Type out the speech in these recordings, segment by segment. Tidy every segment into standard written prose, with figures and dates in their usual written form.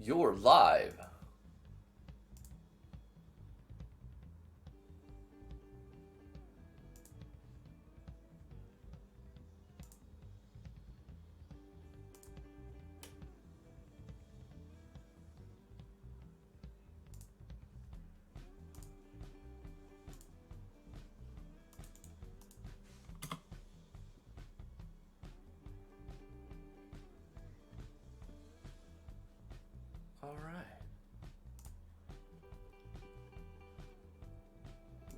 You're live. All right.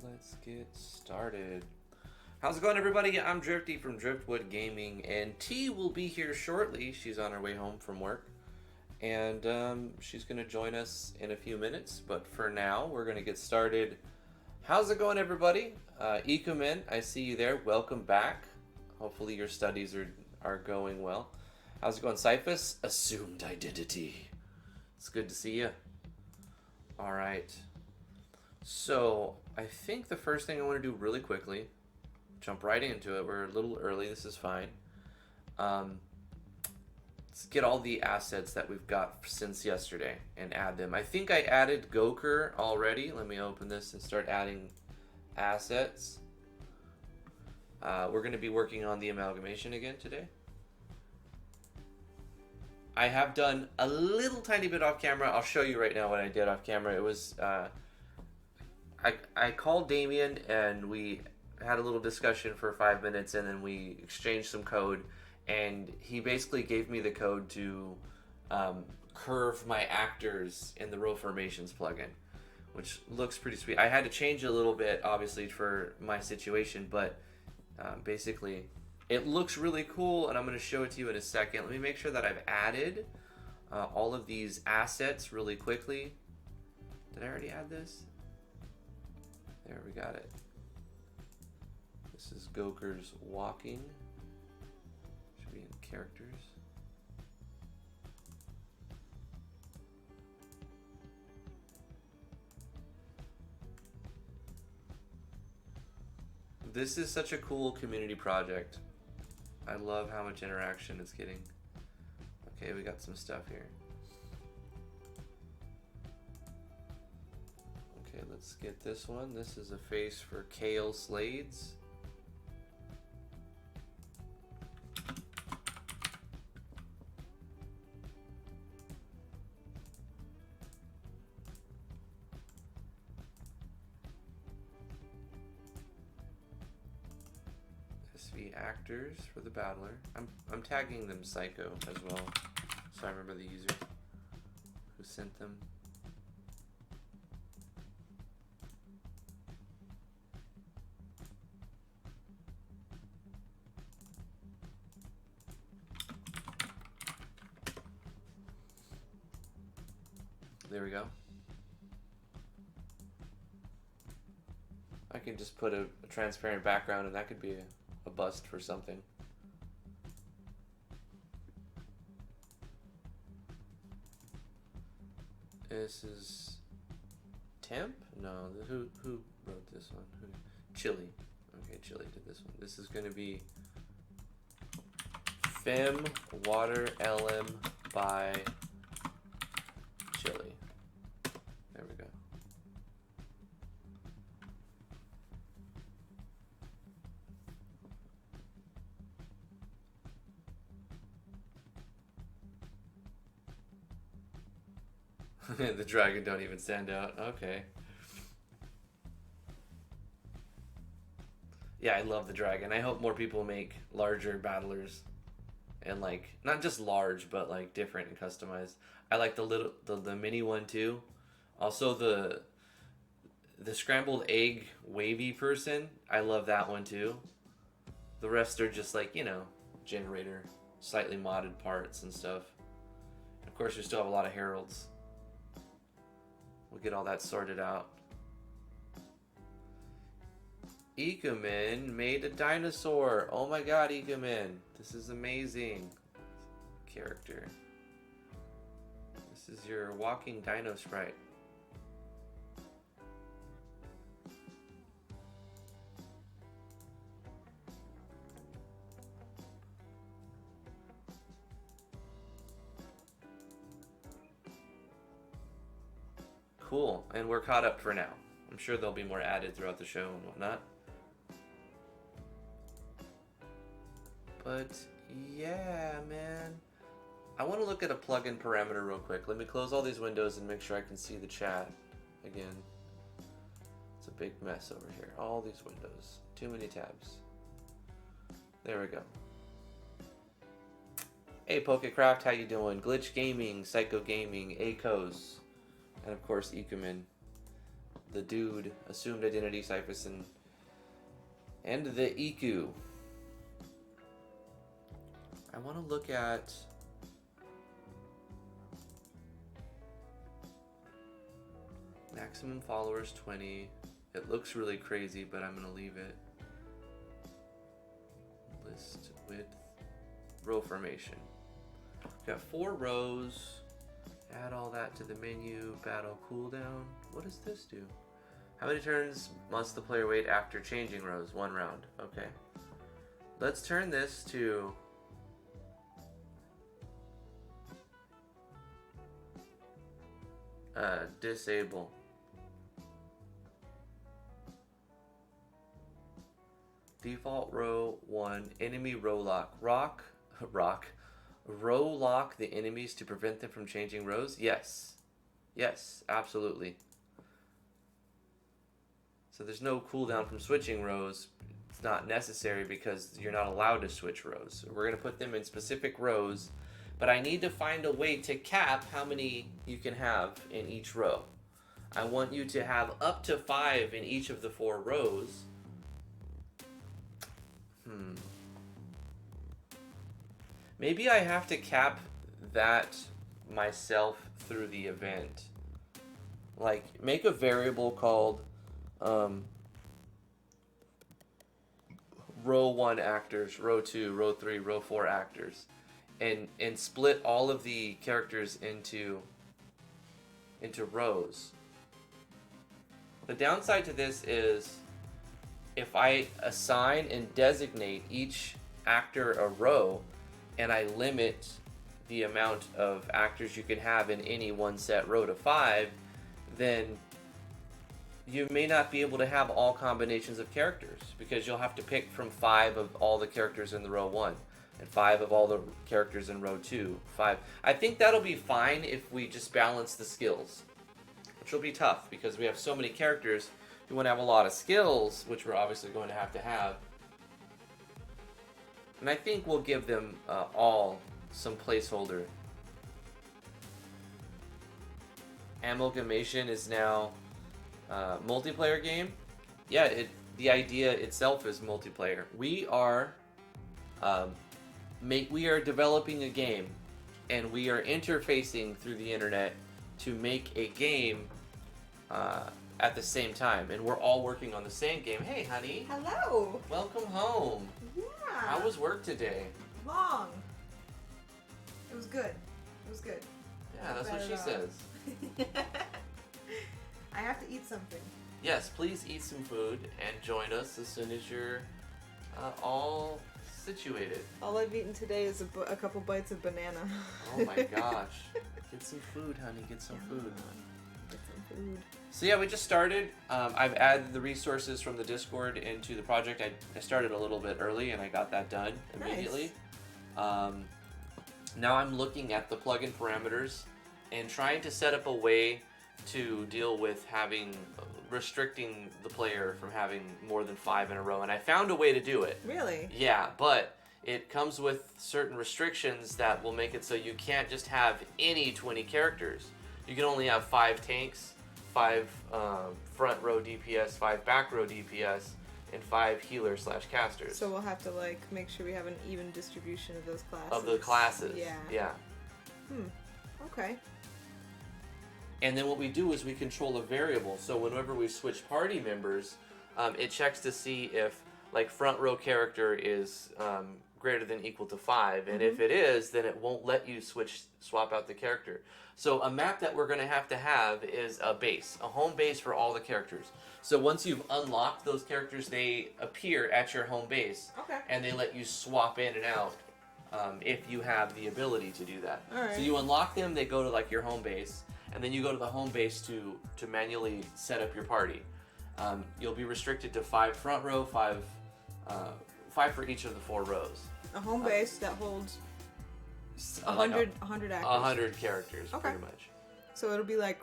Let's get started. How's it going, everybody? I'm Drifty from Driftwood Gaming, and T will be here shortly. She's on her way home from work, and she's going to join us in a few minutes. But for now, we're going to get started. How's it going, everybody? Ecomin, I see you there. Welcome back. Hopefully your studies are going well. How's it going, Cyphus? Assumed identity. It's good to see you. All right. So I think the first thing I want to do really quickly, jump right into it. We're a little early. This is fine. Let's get all the assets that we've got since yesterday and add them. I think I added Goker already. Let me open this and start adding assets. We're going to be working on the amalgamation again today. I have done a little tiny bit off camera. I'll show you right now what I did off camera. It was, I called Damien and we had a little discussion for 5 minutes, and then we exchanged some code, and he basically gave me the code to curve my actors in the row formations plugin, which looks pretty sweet. I had to change a little bit, obviously, for my situation, but basically it looks really cool, and I'm going to show it to you in a second. Let me make sure that I've added all of these assets really quickly. Did I already add this? There, we got it. This is Goker's walking. Should be in characters. This is such a cool community project. I love how much interaction it's getting. Okay, we got some stuff here. Okay, let's get this one. This is a face for Kale Slades. SV actors for the battler. I'm tagging them Psycho as well, so I remember the user who sent them. There we go. I can just put a transparent background, and that could be a bust for something. This is Temp? No, who wrote this one? Chili. Okay, Chili did this one. This is going to be Fem Water LM by Chili. There we go. The dragon don't even stand out. Okay. Yeah, I love the dragon. I hope more people make larger battlers, and like not just large, but like different and customized. I like the mini one too. Also the scrambled egg wavy person. I love that one too. The rest are just like, you know, generator, slightly modded parts and stuff. And of course, we still have a lot of heralds. We'll get all that sorted out. Ecomin made a dinosaur. Oh my god, Ecomin. This is amazing. Character. This is your walking dino sprite. cool. And we're caught up for now. I'm sure there'll be more added throughout the show and whatnot. But yeah, man. I want to look at a plugin parameter real quick. Let me close all these windows and make sure I can see the chat again. It's a big mess over here. All these windows. Too many tabs. There we go. Hey, Pokecraft, how you doing? Glitch Gaming, Psycho Gaming, Akos, and of course Ikumen, the dude, Assumed Identity, Cypherson, and the Iku. I want to look at maximum followers 20. It looks really crazy, but I'm going to leave it. List width, row formation. Got 4 rows. Add all that to the menu. Battle cooldown. What does this do? How many turns must the player wait after changing rows? 1 round. Okay. Let's turn this to disable. Default row 1. Enemy row lock. Row lock the enemies to prevent them from changing rows? Yes. Yes, absolutely. So there's no cooldown from switching rows. It's not necessary because you're not allowed to switch rows. We're going to put them in specific rows, but I need to find a way to cap how many you can have in each row. I want you to have up to 5 in each of the 4 rows. Maybe I have to cap that myself through the event. Like, make a variable called row 1 actors, row 2, row 3, row 4 actors. And split all of the characters into rows. The downside to this is if I assign and designate each actor a row, and I limit the amount of actors you can have in any one set row to 5, then you may not be able to have all combinations of characters because you'll have to pick from 5 of all the characters in the row 1 and 5 of all the characters in row 2. 5. I think that'll be fine if we just balance the skills, which will be tough because we have so many characters. We want to have a lot of skills, which we're obviously going to have. And I think we'll give them all some placeholder. Amalgamation is now multiplayer game. Yeah, the idea itself is multiplayer. We are developing a game, and we are interfacing through the internet to make a game at the same time, and we're all working on the same game. Hey, honey. Hello. Welcome home. Yeah. How was work today? Long. It was good. Yeah, that's what she says. I have to eat something. Yes, please eat some food and join us as soon as you're all situated. All I've eaten today is a couple bites of banana. Oh my gosh. Get some food, honey. Get some food. Get some food. So yeah, we just started. I've added the resources from the Discord into the project. I started a little bit early and I got that done immediately. Nice. Now I'm looking at the plugin parameters and trying to set up a way to deal with restricting the player from having more than 5 in a row. And I found a way to do it. Really? Yeah, but it comes with certain restrictions that will make it so you can't just have any 20 characters. You can only have 5 tanks, 5 front row DPS, 5 back row DPS, and 5 healer/casters. So we'll have to make sure we have an even distribution of those classes. Of the classes. Yeah. Okay. And then what we do is we control a variable. So whenever we switch party members, it checks to see if front row character is greater than equal to 5, and if it is, then it won't let you swap out the character. So a map that we're going to have is a base, a home base for all the characters. So once you've unlocked those characters, they appear at your home base, and they let you swap in and out if you have the ability to do that. All right. So you unlock them, they go to your home base, and then you go to the home base to manually set up your party. You'll be restricted to 5 front row, 5 for each of the 4 rows. A home base that holds 100 actors. 100 characters, Okay. pretty much. So it'll be like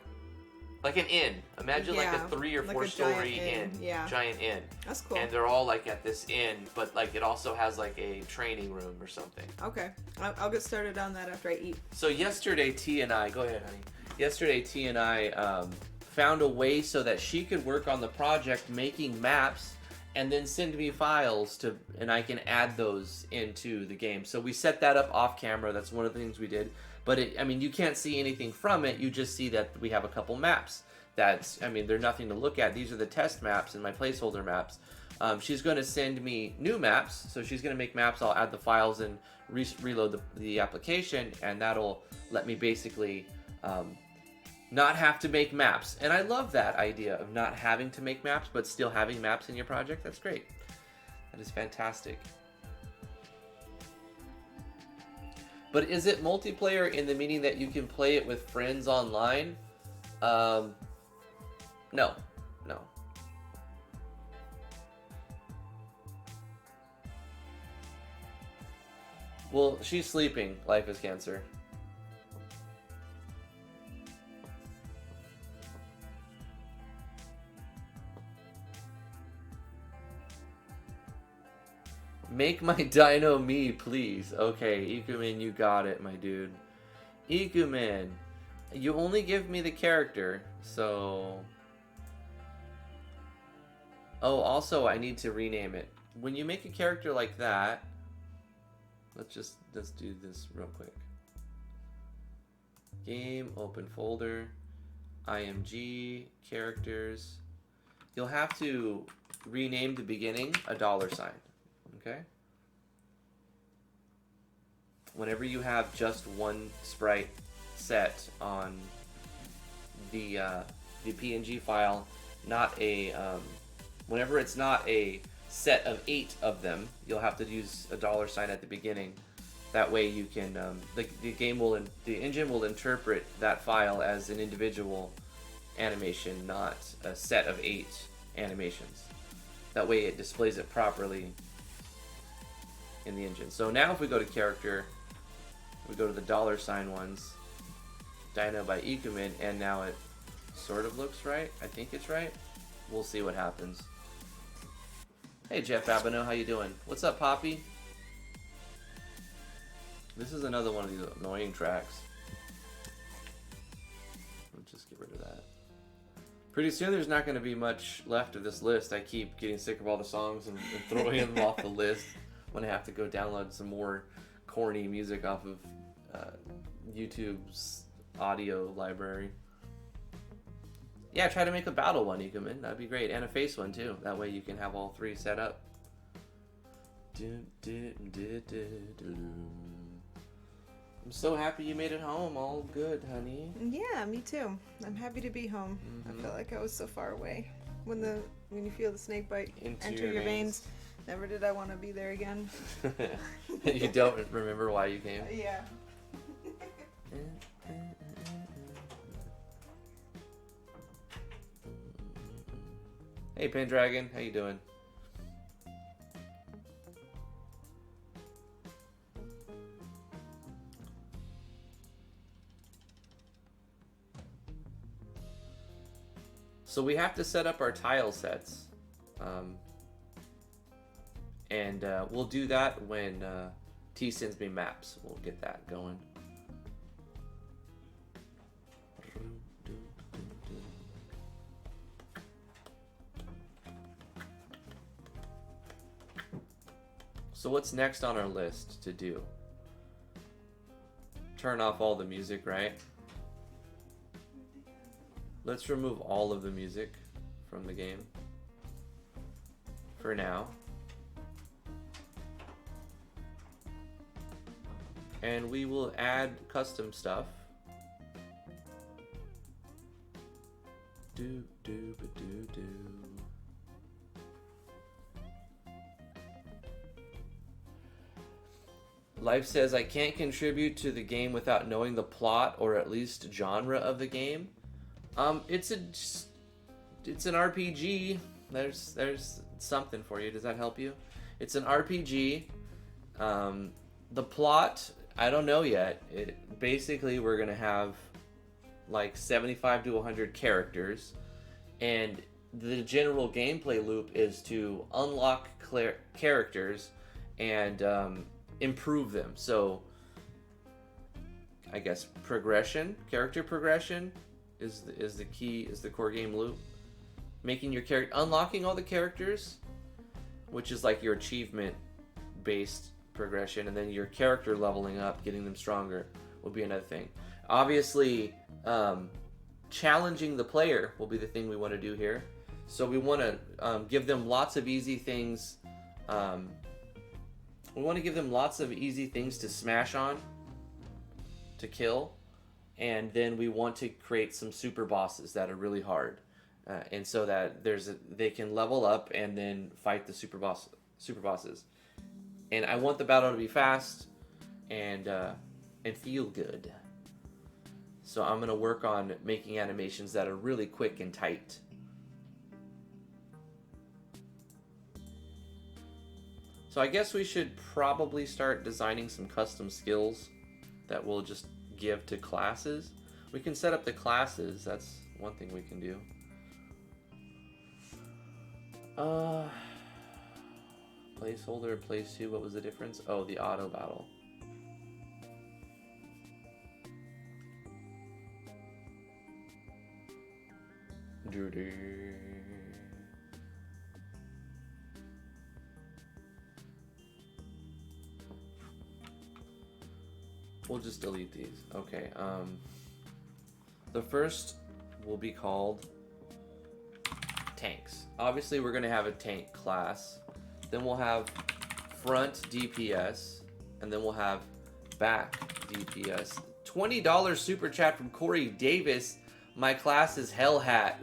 an inn. Imagine like a 3 or 4 story inn. Yeah. Giant inn. That's cool. And they're all like at this inn, but like it also has like a training room or something. Okay. I'll get started on that after I eat. So yesterday, T and I, go ahead, honey. Yesterday, T and I found a way so that she could work on the project making maps and then send me files and I can add those into the game. So we set that up off camera. That's one of the things we did. But you can't see anything from it. You just see that we have a couple maps. They're nothing to look at. These are the test maps and my placeholder maps. She's going to send me new maps. So she's going to make maps. I'll add the files and reload the application, and that'll let me basically not have to make maps. And I love that idea of not having to make maps, but still having maps in your project. That's great. That is fantastic. But is it multiplayer in the meaning that you can play it with friends online? No. Well, she's sleeping. Life is cancer. Make my dino me, please. Okay, Ikuman, you got it, my dude. Ikuman, you only give me the character, so... Oh, also, I need to rename it. When you make a character like that... Let's do this real quick. Game, open folder, IMG, characters. You'll have to rename the beginning a $sign. Okay? Whenever you have just one sprite set on the PNG file, not a whenever it's not a set of 8 of them, you'll have to use a $sign at the beginning. That way you can the engine will interpret that file as an individual animation, not a set of 8 animations. That way it displays it properly in the engine. So now if we go to character, we go to the $sign ones, Dino by Ikuman, and now it sort of looks right. I think it's right. We'll see what happens. Hey Jeff Abino, how you doing? What's up, Poppy? This is another one of these annoying tracks. Let's just get rid of that. Pretty soon there's not going to be much left of this list. I keep getting sick of all the songs and throwing them off the list when I have to go download some more corny music off of YouTube's audio library. Yeah, try to make a battle one, Ikuman. That'd be great. And a face one, too. That way you can have all 3 set up. I'm so happy you made it home. All good, honey. Yeah, me too. I'm happy to be home. I felt like I was so far away. When you feel the snake bite enter your veins, never did I want to be there again. You don't remember why you came? Yeah. Hey Pendragon, how you doing? So we have to set up our tile sets. And we'll do that when T sends me maps. We'll get that going. So what's next on our list to do? Turn off all the music, right? Let's remove all of the music from the game for now. And we will add custom stuff. Do do ba do do. Life says, I can't contribute to the game without knowing the plot or at least genre of the game. It's an RPG. There's something for you. Does that help you? It's an RPG. The plot, I don't know yet. Basically, we're gonna have like 75 to 100 characters, and the general gameplay loop is to unlock characters and improve them. So I guess character progression is the key, is the core game loop. Making your character, unlocking all the characters, which is like your achievement based progression, and then your character leveling up, getting them stronger, will be another thing. Obviously, challenging the player will be the thing we want to do here. So we want to give them lots of easy things. We want to give them lots of easy things to smash on, to kill, and then we want to create some super bosses that are really hard, and so that they can level up and then fight the super bosses. And I want the battle to be fast and feel good. So I'm gonna work on making animations that are really quick and tight. So I guess we should probably start designing some custom skills that we'll just give to classes. We can set up the classes. That's one thing we can do. Placeholder, place 2, what was the difference? Oh, the auto battle. We'll just delete these. Okay, the first will be called tanks. Obviously, we're gonna have a tank class. Then we'll have front DPS, and then we'll have back DPS. $20 super chat from Corey Davis. My class is Hell Hat.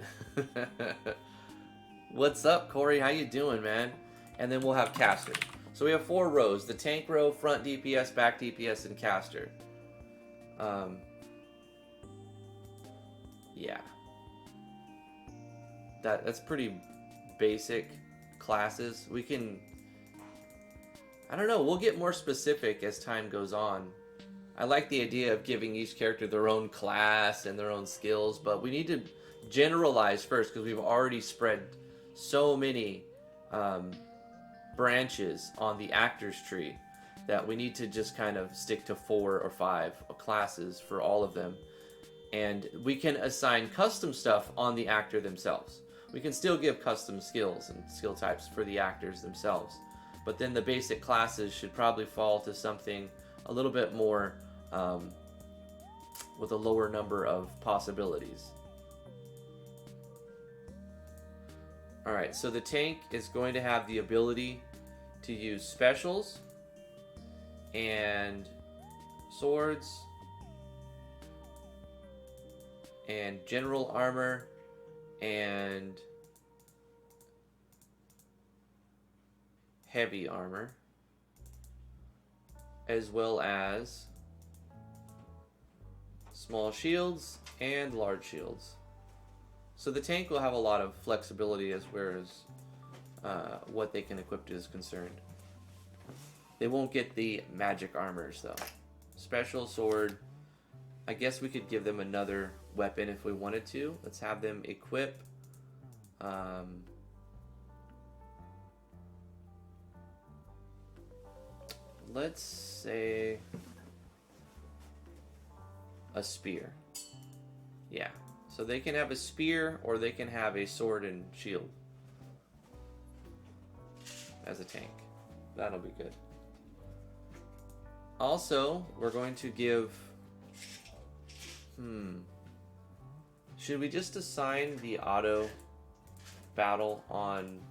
What's up, Corey? How you doing, man? And then we'll have caster. So we have 4 rows: the tank row, front DPS, back DPS, and caster. Yeah. That's pretty basic classes. We can, I don't know, we'll get more specific as time goes on. I like the idea of giving each character their own class and their own skills, but we need to generalize first because we've already spread so many branches on the actors tree that we need to just kind of stick to 4 or 5 classes for all of them. And we can assign custom stuff on the actor themselves. We can still give custom skills and skill types for the actors themselves. But then the basic classes should probably fall to something a little bit more with a lower number of possibilities. Alright, so the tank is going to have the ability to use specials and swords and general armor and heavy armor, as well as small shields and large shields. So the tank will have a lot of flexibility as far as what they can equip is concerned. They won't get the magic armors though. Special sword. I guess we could give them another weapon if we wanted to. Let's have them equip let's say a spear. Yeah. So they can have a spear or they can have a sword and shield as a tank. That'll be good. Also, we're going to give... Should we just assign the auto battle on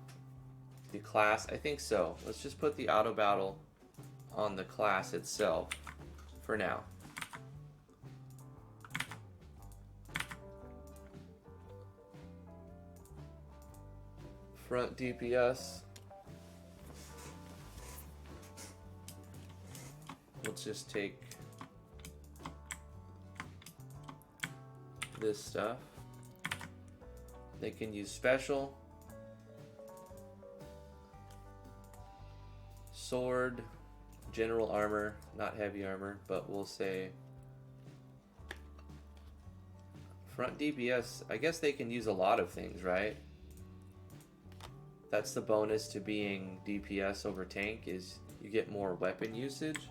the class? I think so. Let's just put the auto battle on the class itself for now. Front DPS. let's just take this stuff. They can use special, sword, general armor, not heavy armor, but we'll say front DPS. I guess they can use a lot of things, right? That's the bonus to being DPS over tank, is you get more weapon usage.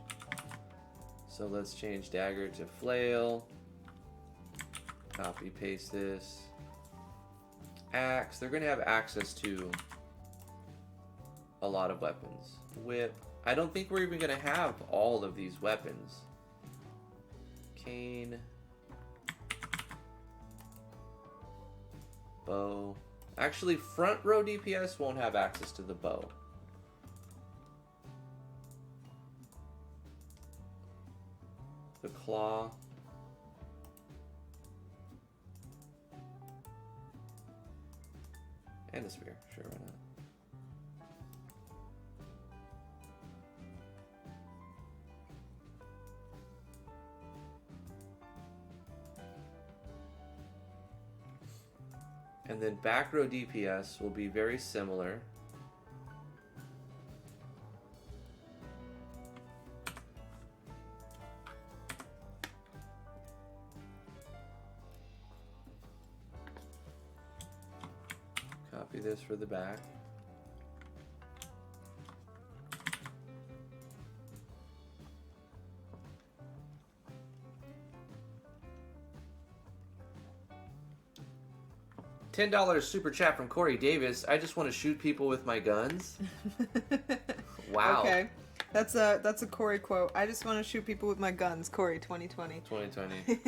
So let's change dagger to flail. Copy paste this. Axe. They're going to have access to a lot of weapons. Whip. I don't think we're even going to have all of these weapons. Cane. Bow. Actually, front row DPS won't have access to the bow. The claw. And the spear. Sure, why not? And then back row DPS will be very similar. Copy this for the back. $10 super chat from Corey Davis. I just want to shoot people with my guns. Wow. Okay. That's a Corey quote. I just want to shoot people with my guns. Corey 2020. 2020.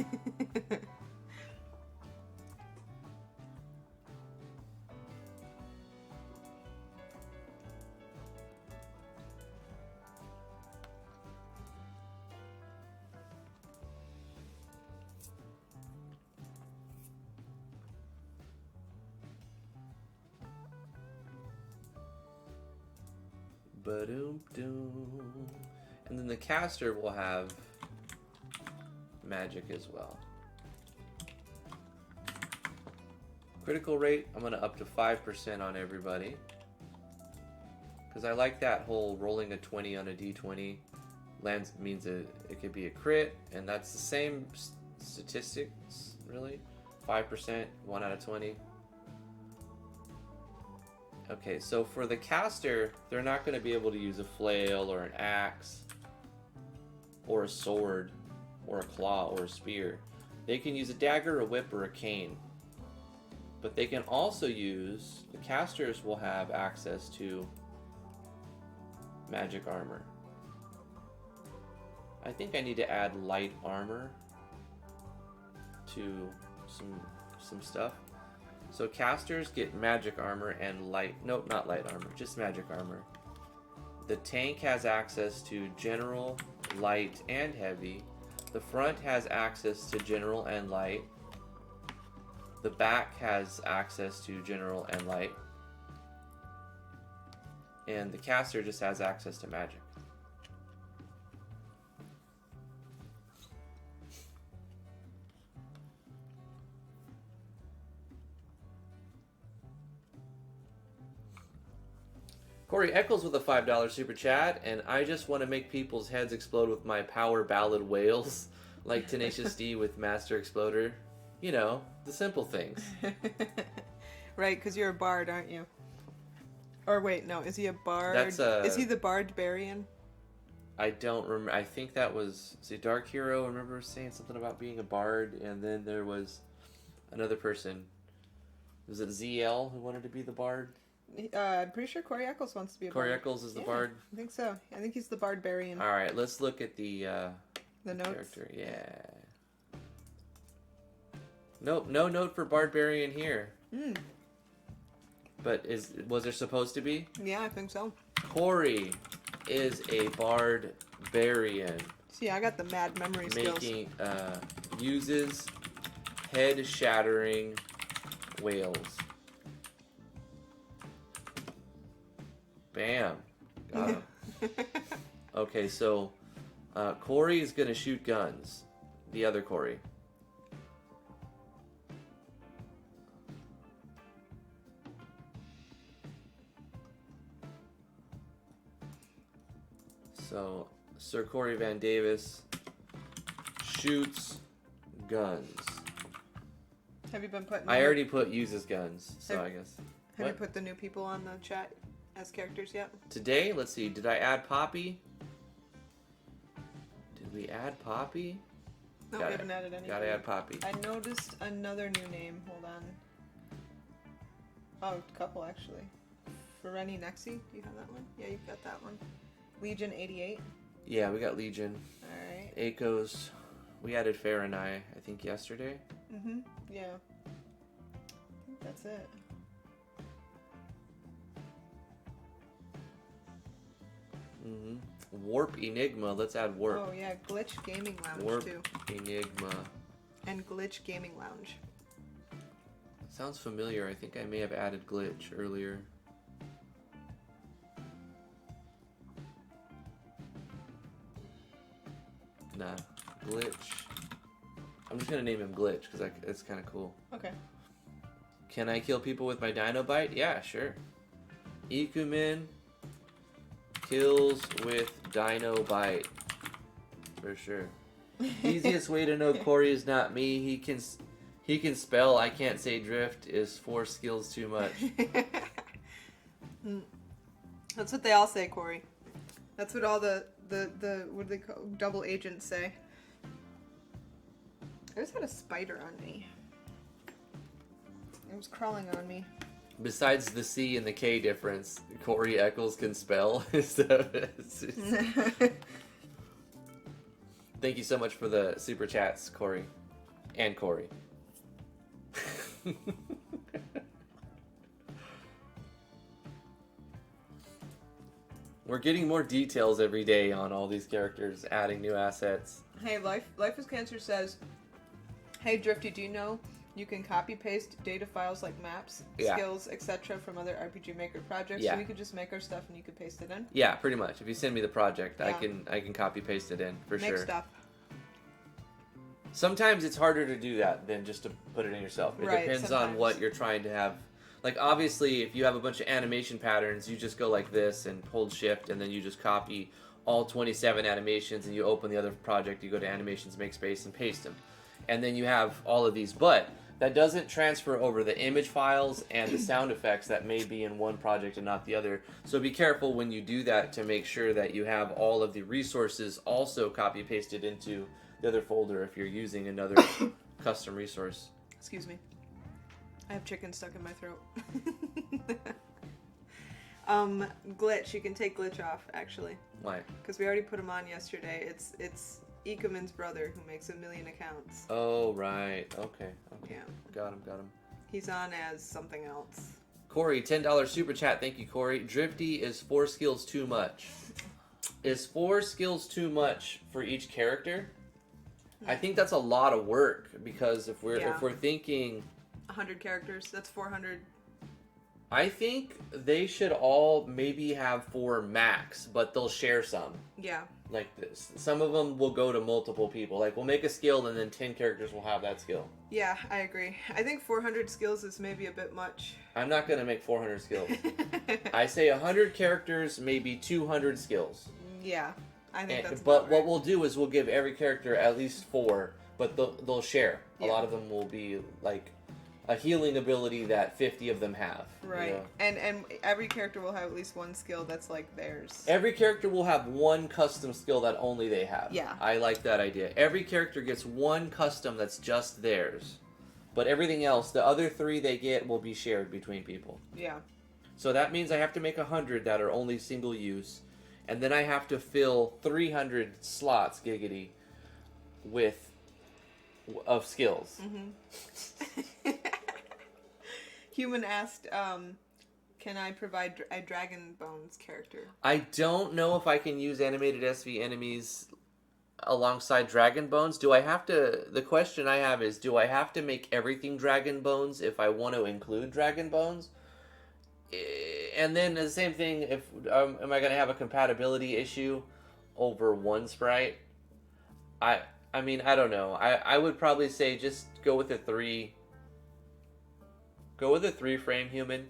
Ba-doom-doom. And then the caster will have magic as well. Critical rate, I'm going to up to 5% on everybody. Because I like that whole rolling a 20 on a d20. Lands means it could be a crit, and that's the same statistics, really. 5%, 1 out of 20. Okay, so for the caster, they're not going to be able to use a flail or an axe or a sword or a claw or a spear. They can use a dagger, a whip, or a cane. But they can also use, the casters will have access to magic armor. I think I need to add light armor to some stuff. So casters get magic armor and light, nope, not light armor, just magic armor. The tank has access to general, light, and heavy. The front has access to general and light. The back has access to general and light. And the caster just has access to magic. Corey Eccles with a $5 super chat, and I just want to make people's heads explode with my power ballad wails, like Tenacious D with Master Exploder. You know, the simple things. Right, because you're a bard, aren't you? Or wait, no, is he a bard? Is he the barbarian? I don't remember. I think that was Dark Hero. I remember saying something about being a bard, and then there was another person. Was it ZL who wanted to be the bard? I'm pretty sure Corey Eccles wants to be a bard. Corey Eccles is the bard? I think so. I think he's the barbarian. Alright, let's look at the notes. Character. Yeah. Nope, no note for barbarian here. But was there supposed to be? Yeah, I think so. Corey is a barbarian. See, I got the mad memory skills. Uses head-shattering wails. Bam. Got him. Okay, so Corey is gonna shoot guns. The other Corey. So, Sir Corey Van Davis shoots guns. Have you been putting... I already put uses guns, so I guess. Have you put the new people on the chat as characters yet? Today, let's see, did I add Poppy? Did we add Poppy? No, we haven't added any. Gotta add Poppy. I noticed another new name. Hold on. Oh, a couple actually. Fereni Nexi, do you have that one? Yeah, you've got that one. Legion 88. Yeah, we got Legion. Alright. Akos. We added Fair and I think, yesterday. Mm-hmm. Yeah. I think that's it. Mm-hmm. Warp Enigma. Let's add Warp. Oh, yeah. Glitch Gaming Lounge, Warp too. Enigma. And Glitch Gaming Lounge. Sounds familiar. I think I may have added Glitch earlier. Nah. Glitch. I'm just gonna name him Glitch because it's kind of cool. Okay. Can I kill people with my Dino Bite? Yeah, sure. Ikumin kills with Dino Bite. For sure. Easiest way to know Corey is not me. He can spell. I can't say drift. Is 4 skills too much? That's what they all say, Corey. That's what all the what do they call double agents say. I just had a spider on me. It was crawling on me. Besides the C and the K difference, Corey Eccles can spell. Thank you so much for the super chats, Corey. And Corey. We're getting more details every day on all these characters, adding new assets. Hey, Life is Cancer says, hey, Drifty, do you know you can copy-paste data files like maps, skills, etc. from other RPG Maker projects? Yeah. So we could just make our stuff and you could paste it in? Yeah, pretty much. If you send me the project, Yeah. I can copy-paste it in, for Make sure. stuff. Sometimes it's harder to do that than just to put it in yourself. It Right, depends sometimes. on what you're trying to have. Like, obviously, if you have a bunch of animation patterns, you just go like this and hold shift, and then you just copy all 27 animations, and you open the other project, you go to animations, make space, and paste them. And then you have all of these. But that doesn't transfer over the image files and the sound effects that may be in one project and not the other. So be careful when you do that to make sure that you have all of the resources also copy-pasted into the other folder if you're using another custom resource. Excuse me. I have chicken stuck in my throat. Glitch. You can take Glitch off, actually. Why? Because we already put him on yesterday. It's Ikumin's brother who makes 1 million accounts. Oh, right. Okay. Yeah. Got him. He's on as something else. Corey, $10 super chat. Thank you, Corey. Drifty, is 4 skills too much? Is 4 skills too much for each character? I think that's a lot of work because if we're thinking 100 characters, that's 400. I think they should all maybe have 4 max, but they'll share some. Yeah. Like this. Some of them will go to multiple people. Like, we'll make a skill and then 10 characters will have that skill. Yeah, I agree. I think 400 skills is maybe a bit much. I'm not going to make 400 skills. I say 100 characters, maybe 200 skills. Yeah, I think that's But about what right. we'll do is we'll give every character at least 4, but they'll share. A Yeah. lot of them will be like a healing ability that 50 of them have. Right. You know? And every character will have at least one skill that's like theirs. Every character will have one custom skill that only they have. Yeah. I like that idea. Every character gets one custom that's just theirs. But everything else, the other 3 they get will be shared between people. Yeah. So that means I have to make 100 that are only single use. And then I have to fill 300 slots, giggity, of skills. Mm-hmm. Human asked, can I provide a Dragon Bones character? I don't know if I can use animated SV enemies alongside Dragon Bones. The question I have is, do I have to make everything Dragon Bones if I want to include Dragon Bones? And then the same thing, if am I going to have a compatibility issue over one sprite. I mean, I don't know. I would probably say just go with a 3. Go with a 3-frame human.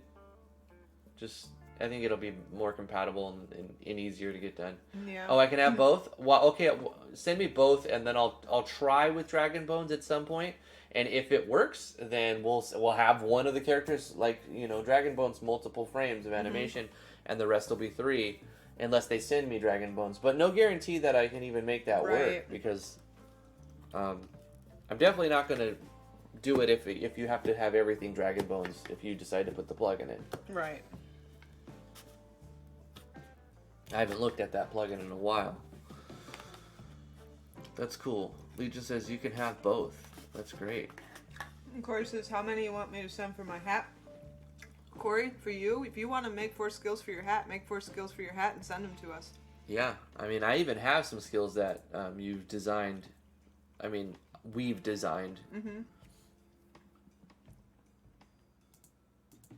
Just, I think it'll be more compatible and easier to get done. Yeah. Oh, I can have both? Well, okay, send me both, and then I'll try with Dragon Bones at some point. And if it works, then we'll have one of the characters, like, you know, Dragon Bones, multiple frames of animation, and the rest will be 3, unless they send me Dragon Bones. But no guarantee that I can even make that work, because I'm definitely not going to do it if you have to have everything Dragon Bones, if you decide to put the plugin in. Right. I haven't looked at that plugin in a while. That's cool. Legion says you can have both. That's great. And Corey says, how many you want me to send for my hat? Corey, for you, if you want to make 4 skills for your hat, make 4 skills for your hat and send them to us. Yeah. I mean, I even have some skills that you've designed. I mean, we've designed. Mm-hmm.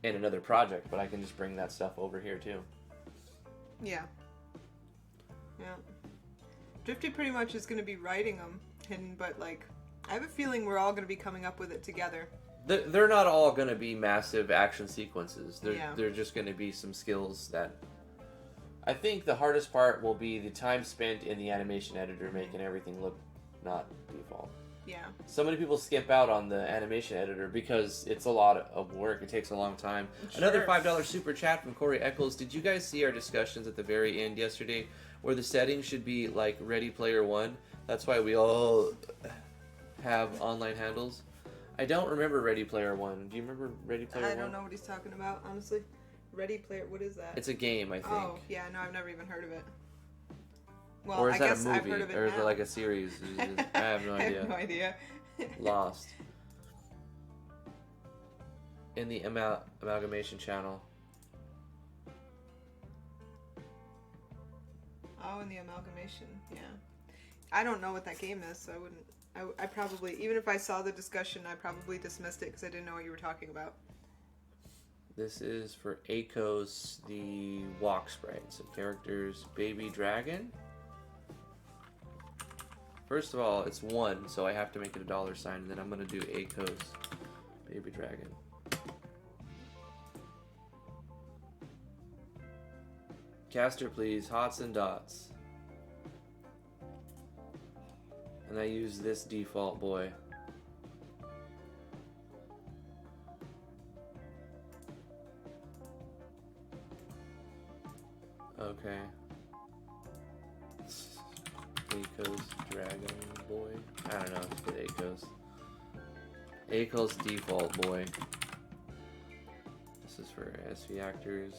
In another project, but I can just bring that stuff over here too. Yeah. Yeah. Drifty pretty much is going to be writing them, but like, I have a feeling we're all going to be coming up with it together. They're not all going to be massive action sequences. Yeah. They're just going to be some skills that... I think the hardest part will be the time spent in the animation editor making everything look not default. Yeah. So many people skimp out on the animation editor because it's a lot of work. It takes a long time. Sure. Another $5 super chat from Corey Eccles. Did you guys see our discussions at the very end yesterday where the settings should be like Ready Player One? That's why we all have online handles. I don't remember Ready Player One. Do you remember Ready Player One? I don't know what he's talking about, honestly. Ready Player, what is that? It's a game, I think. Oh, yeah, no, I've never even heard of it. Well, or is I that guess a movie? I've heard of it or is now. it like a series? I have no idea. I have no idea. Lost. In the Amalgamation channel. Oh, in the Amalgamation, yeah. I don't know what that game is, so I wouldn't... I probably... Even if I saw the discussion, I probably dismissed it because I didn't know what you were talking about. This is for Akos, the walk sprite. So characters, baby dragon. First of all, it's 1, so I have to make it a $sign, and then I'm going to do Akos, baby dragon. Caster, please. Hots and dots. And I use this default boy. Okay. Akos Dragon Boy. I don't know, just get Akos. Akos default boy. This is for SV actors.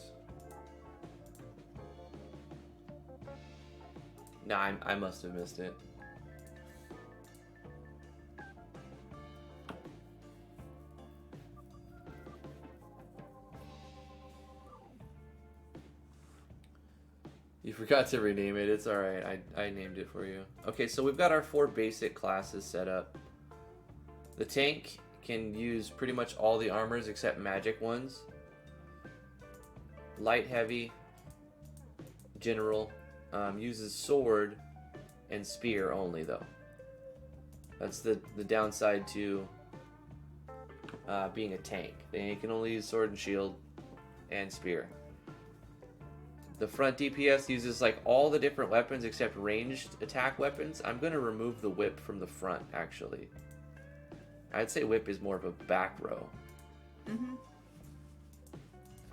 No, I must have missed it. You forgot to rename it. It's alright. I named it for you. Okay, so we've got our 4 basic classes set up. The tank can use pretty much all the armors except magic ones. Light, heavy, general. Uses sword and spear only, though. That's the downside to being a tank. They can only use sword and shield and spear. The front DPS uses like all the different weapons except ranged attack weapons. I'm going to remove the whip from the front, actually. I'd say whip is more of a back row. Mm-hmm.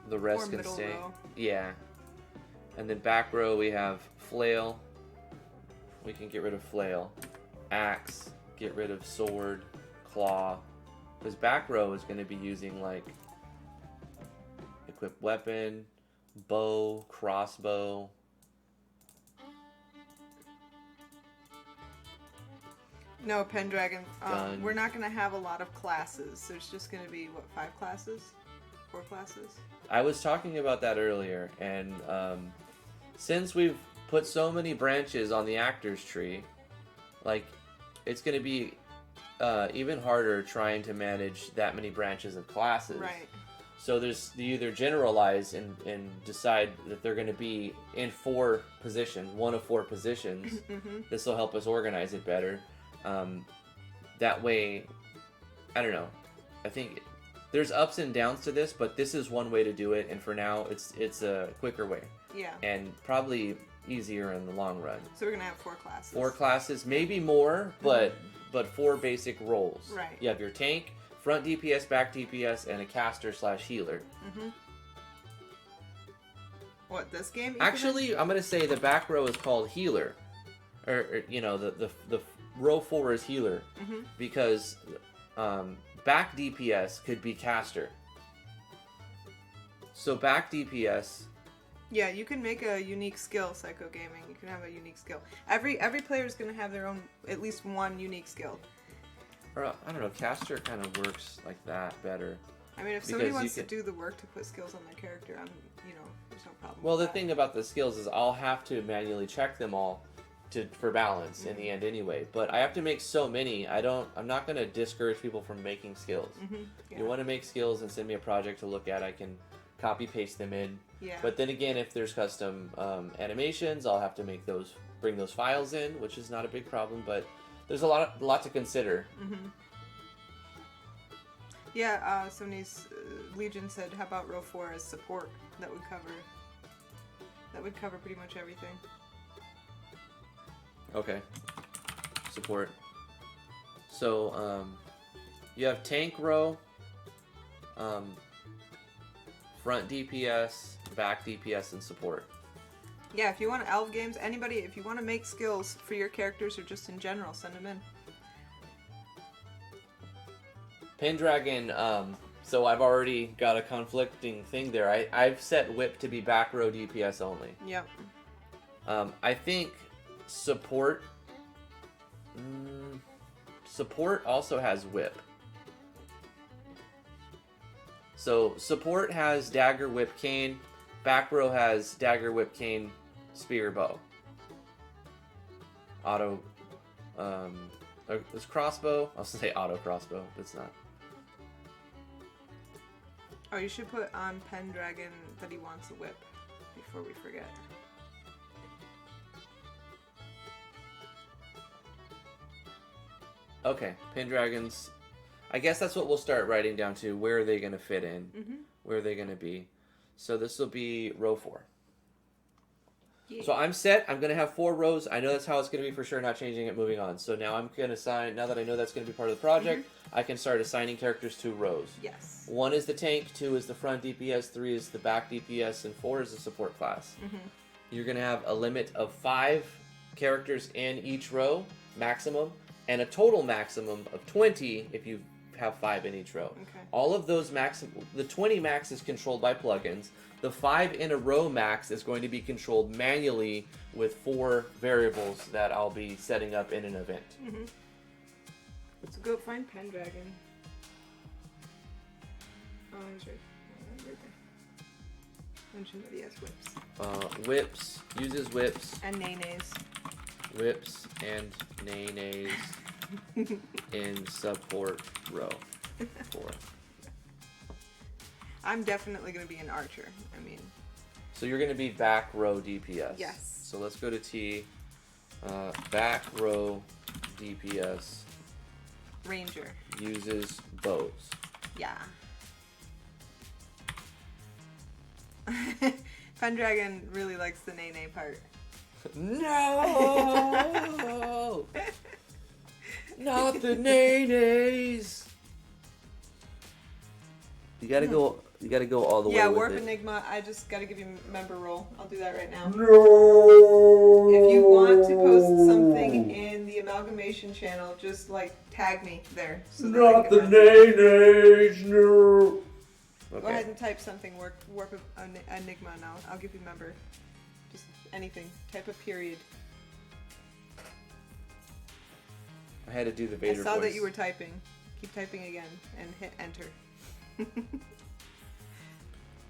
The rest or can middle stay. row. Yeah. And then back row we have flail. We can get rid of flail. Axe. Get rid of sword. Claw. Because back row is going to be using like equipped weapon, bow, crossbow. No, Pendragon. Gun. We're not going to have a lot of classes. There's just going to be, what, 5 classes? 4 classes? I was talking about that earlier, and since we've put so many branches on the actors tree, like, it's going to be even harder trying to manage that many branches of classes. Right. So you either generalize and decide that they're going to be in 4 positions, one of 4 positions. This will help us organize it better. That way, I don't know. I think there's ups and downs to this, but this is one way to do it. And for now, it's a quicker way. Yeah. And probably easier in the long run. So we're gonna have 4 classes. 4 classes, maybe more, but 4 basic roles. Right. You have your tank, front DPS, back DPS, and a caster/healer. What, this game? Actually, I'm gonna say the back row is called healer, or you know, the row 4 is healer, because back DPS could be caster. So back DPS. Yeah, you can make a unique skill, Psycho Gaming. You can have a unique skill. Every player is going to have their own, at least one unique skill. Or, I don't know, caster kind of works like that better. I mean, if somebody wants to do the work to put skills on their character, there's no problem Well, with the thing about the skills is I'll have to manually check them all for balance in the end anyway. But I have to make so many. I'm not going to discourage people from making skills. Yeah. You want to make skills and send me a project to look at, I can copy paste them in. Yeah. But then again, if there's custom animations, I'll have to bring those files in, which is not a big problem. But there's a lot to consider. Yeah. Somebody's Legion said, "How about row 4 as support?" That would cover pretty much everything. Okay. Support. So you have tank row, front DPS, back DPS, and support. Yeah, if you want elf games, anybody, if you want to make skills for your characters or just in general, send them in. Pendragon, so I've already got a conflicting thing there. I've set whip to be back row DPS only. Yep. I think support also has whip. So support has dagger, whip, cane. Back row has dagger, whip, cane, spear, bow. Auto, it's crossbow. I'll say auto crossbow, but it's not. Oh, you should put on Pendragon that he wants a whip before we forget. Okay, Pendragons. I guess that's what we'll start writing down to. Where are they going to fit in? Where are they going to be? So this will be row 4. Yeah. So I'm set. I'm going to have 4 rows. I know that's how it's going to be for sure, not changing it, moving on. So now I'm going to assign, now that I know that's going to be part of the project, I can start assigning characters to rows. Yes. 1 is the tank, 2 is the front DPS, 3 is the back DPS, and 4 is the support class. You're going to have a limit of 5 characters in each row, maximum, and a total maximum of 20 if you have 5 in each row. Okay. All of those the 20 max is controlled by plugins. The 5 in a row max is going to be controlled manually with 4 variables that I'll be setting up in an event. Let's go find Pendragon. Oh, he's right there. Mention that he has whips. Whips, uses whips. And nays. Whips and nays in support row 4. I'm definitely going to be an archer. I mean. So you're going to be back row DPS. Yes. So let's go to T. Back row DPS. Ranger. Uses bows. Yeah. Pendragon really likes the nay part. No! Not the nays! You gotta go all the way. Yeah, with Warp it. Enigma, I just gotta give you a member role. I'll do that right now. No! If you want to post something in the Amalgamation channel, just tag me there. So Not the nays, no! Go ahead and type something, Warp Enigma now. I'll give you a member. Just anything. Type a period. I had to do the Vader I saw voice. that you were typing. Keep typing again and hit enter.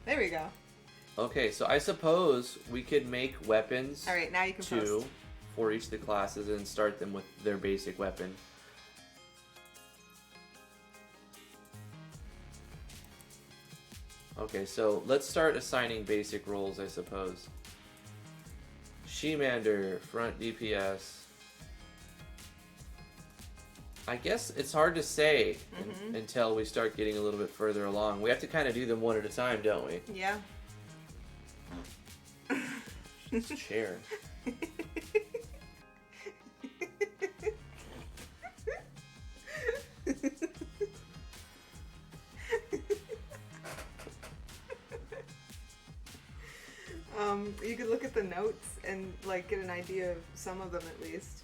There we go. Okay, so I suppose we could make weapons. All right, now you can 2 post. for each of the classes and start them with their basic weapon. Okay, so let's start assigning basic roles, I suppose. She-Mander, front DPS. I guess it's hard to say until we start getting a little bit further along. We have to kind of do them one at a time, don't we? Yeah. This chair. You could look at the notes and like get an idea of some of them at least.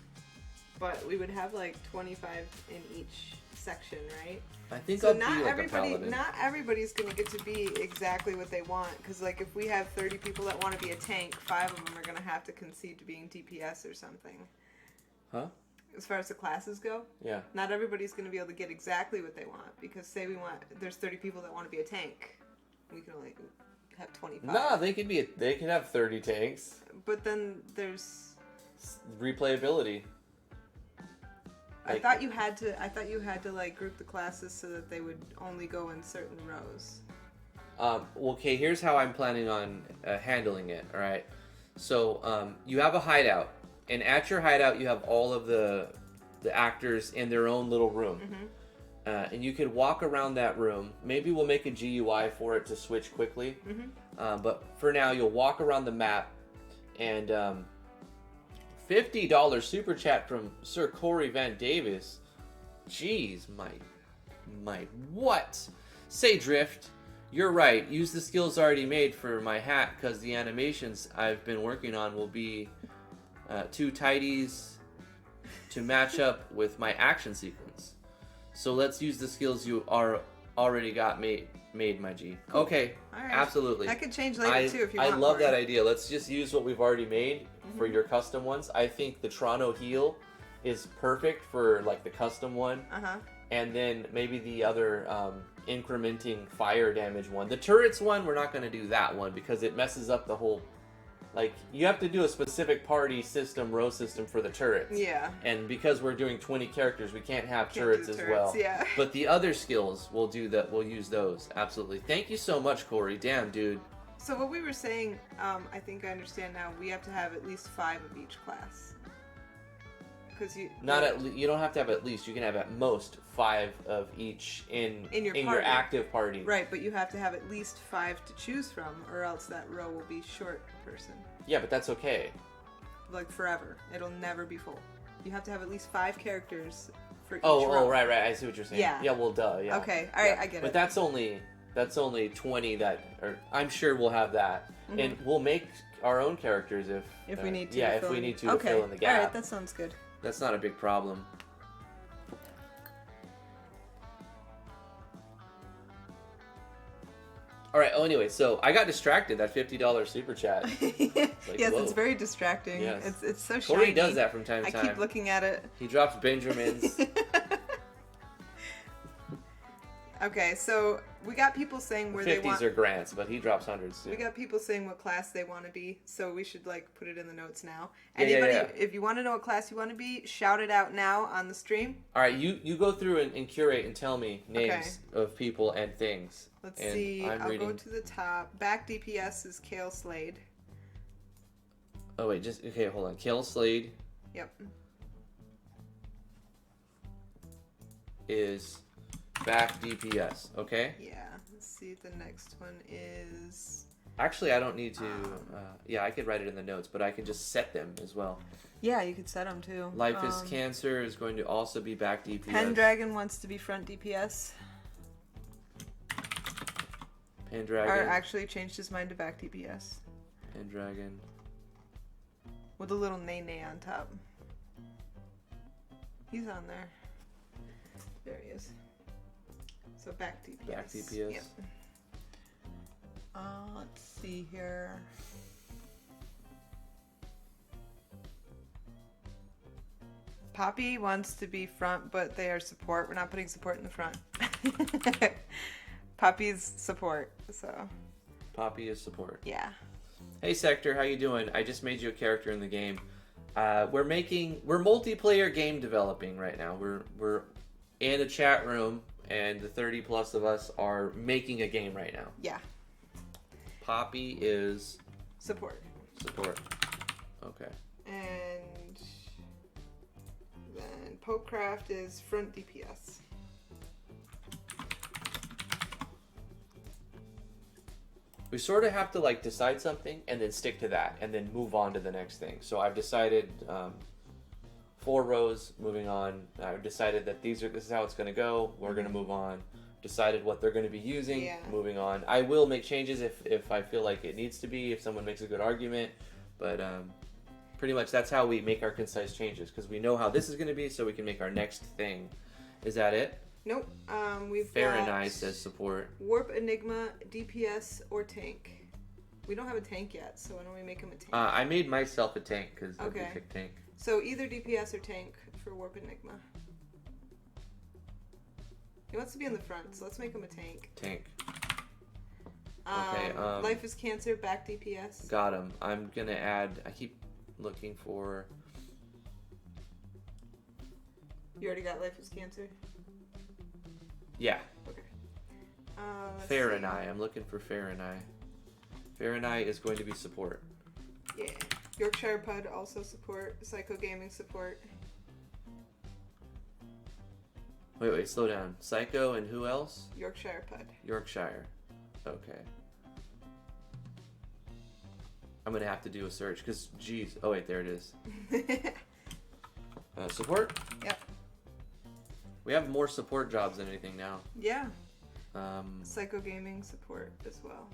But we would have like 25 in each section, right? I think so I'll be like a paladin. not everybody's going to get to be exactly what they want, because like if we have 30 people that want to be a tank, 5 of them are going to have to concede to being DPS or something. Huh? As far as the classes go, yeah. Not everybody's going to be able to get exactly what they want, because say there's 30 people that want to be a tank, we can only have 25. Nah, they could have 30 tanks. But then there's replayability. I thought you had to like group the classes so that they would only go in certain rows. Okay, here's how I'm planning on handling it, alright? So, you have a hideout, and at your hideout you have all of the actors in their own little room. And you could walk around that room. Maybe we'll make a GUI for it to switch quickly. But for now, you'll walk around the map, and $50 super chat from Sir Corey Van Davis. Jeez, my what? Say Drift, you're right. Use the skills already made for my hat, because the animations I've been working on will be 2 tidies to match up with my action sequence. So let's use the skills you already got made, my G. Cool. Okay, right. Absolutely. I could change later too if you want. I love more. that idea. Let's just use what we've already made for your custom ones. I think the Toronto heal is perfect for like the custom one. And then maybe the other incrementing fire damage one. The turrets one, we're not going to do that one because it messes up the whole. Like, you have to do a specific party system, row system for the turrets. Yeah. And because we're doing 20 characters, we can't have turrets as well. Yeah. But the other skills, we'll do that. We'll use those. Absolutely. Thank you so much, Corey. Damn, dude. So what we were saying, I think I understand now. We have to have at least 5 of each class. Because you don't have to have at least. You can have at most 5 of each in your active party. Right, but you have to have at least 5 to choose from, or else that row will be short person. Yeah, but that's okay. Like forever, it'll never be full. You have to have at least 5 characters for each row. Oh, right. I see what you're saying. Yeah. Yeah. Well, duh. Yeah. Okay. All right. Yeah. I get it. But that's only 20 that, or I'm sure we'll have that, and we'll make our own characters if we need to. Yeah, if we need to fill in the gap. All right. That sounds good. That's not a big problem. All right. Oh, anyway, so I got distracted. That $50 super chat. Like, yes, whoa. It's very distracting. Yes. It's so shiny. Corey does that from time to time. I keep looking at it. He drops Benjamins. Okay, so we got people saying where they want. 50s are grants, but he drops hundreds too. We got people saying what class they want to be, so we should like put it in the notes now. Anybody, if you want to know what class you want to be, shout it out now on the stream. All right, you go through and curate and tell me names of people and things. Let's see. I'll go to the top. Back DPS is Kale Slade. Oh wait, hold on. Kale Slade. Yep. Is back DPS, okay? Yeah. Let's see. The next one is. Actually, I don't need to. Yeah, I could write it in the notes, but I can just set them as well. Yeah, you could set them too. Life is Cancer is going to also be back DPS. Pendragon wants to be front DPS. Pendragon. Or actually changed his mind to back DPS. Pendragon. With a little nay on top. He's on there. There he is. So back DPS. Back DPS. Yep. Let's see here. Poppy wants to be front, but they are support. We're not putting support in the front. Poppy's support, so. Poppy is support. Yeah. Hey Sector, how you doing? I just made you a character in the game. We're multiplayer game developing right now. We're in a chat room, and the 30 plus of us are making a game right now. Yeah. Poppy is Support. support. Okay. And then Popecraft is front DPS. We sort of have to like decide something and then stick to that and then move on to the next thing. So I've decided 4 rows, moving on. I've decided that this is how it's going to go. We're going to move on. Decided what they're going to be using, moving on. I will make changes if I feel like it needs to be, if someone makes a good argument. But pretty much that's how we make our concise changes, because we know how this is going to be, so we can make our next thing. Is that it? Nope. We've Farinai got says support. Warp, Enigma, DPS, or tank. We don't have a tank yet, so why don't we make him a tank? I made myself a tank because we picked tank. So either DPS or tank for Warp Enigma. He wants to be in the front, so let's make him a tank. Tank. Okay. Life is Cancer, back DPS. Got him. I'm gonna add. I keep looking for. You already got Life is Cancer? Yeah. Okay. Farinai. I'm looking for Farinai. Farinai is going to be support. Yeah. Yorkshire Pud also support. Psycho Gaming support. Wait, slow down. Psycho and who else? Yorkshire Pud. Yorkshire. Okay. I'm gonna have to do a search because, geez. Oh wait, there it is. Support? Yep. We have more support jobs than anything now. Yeah. Psycho Gaming support as well.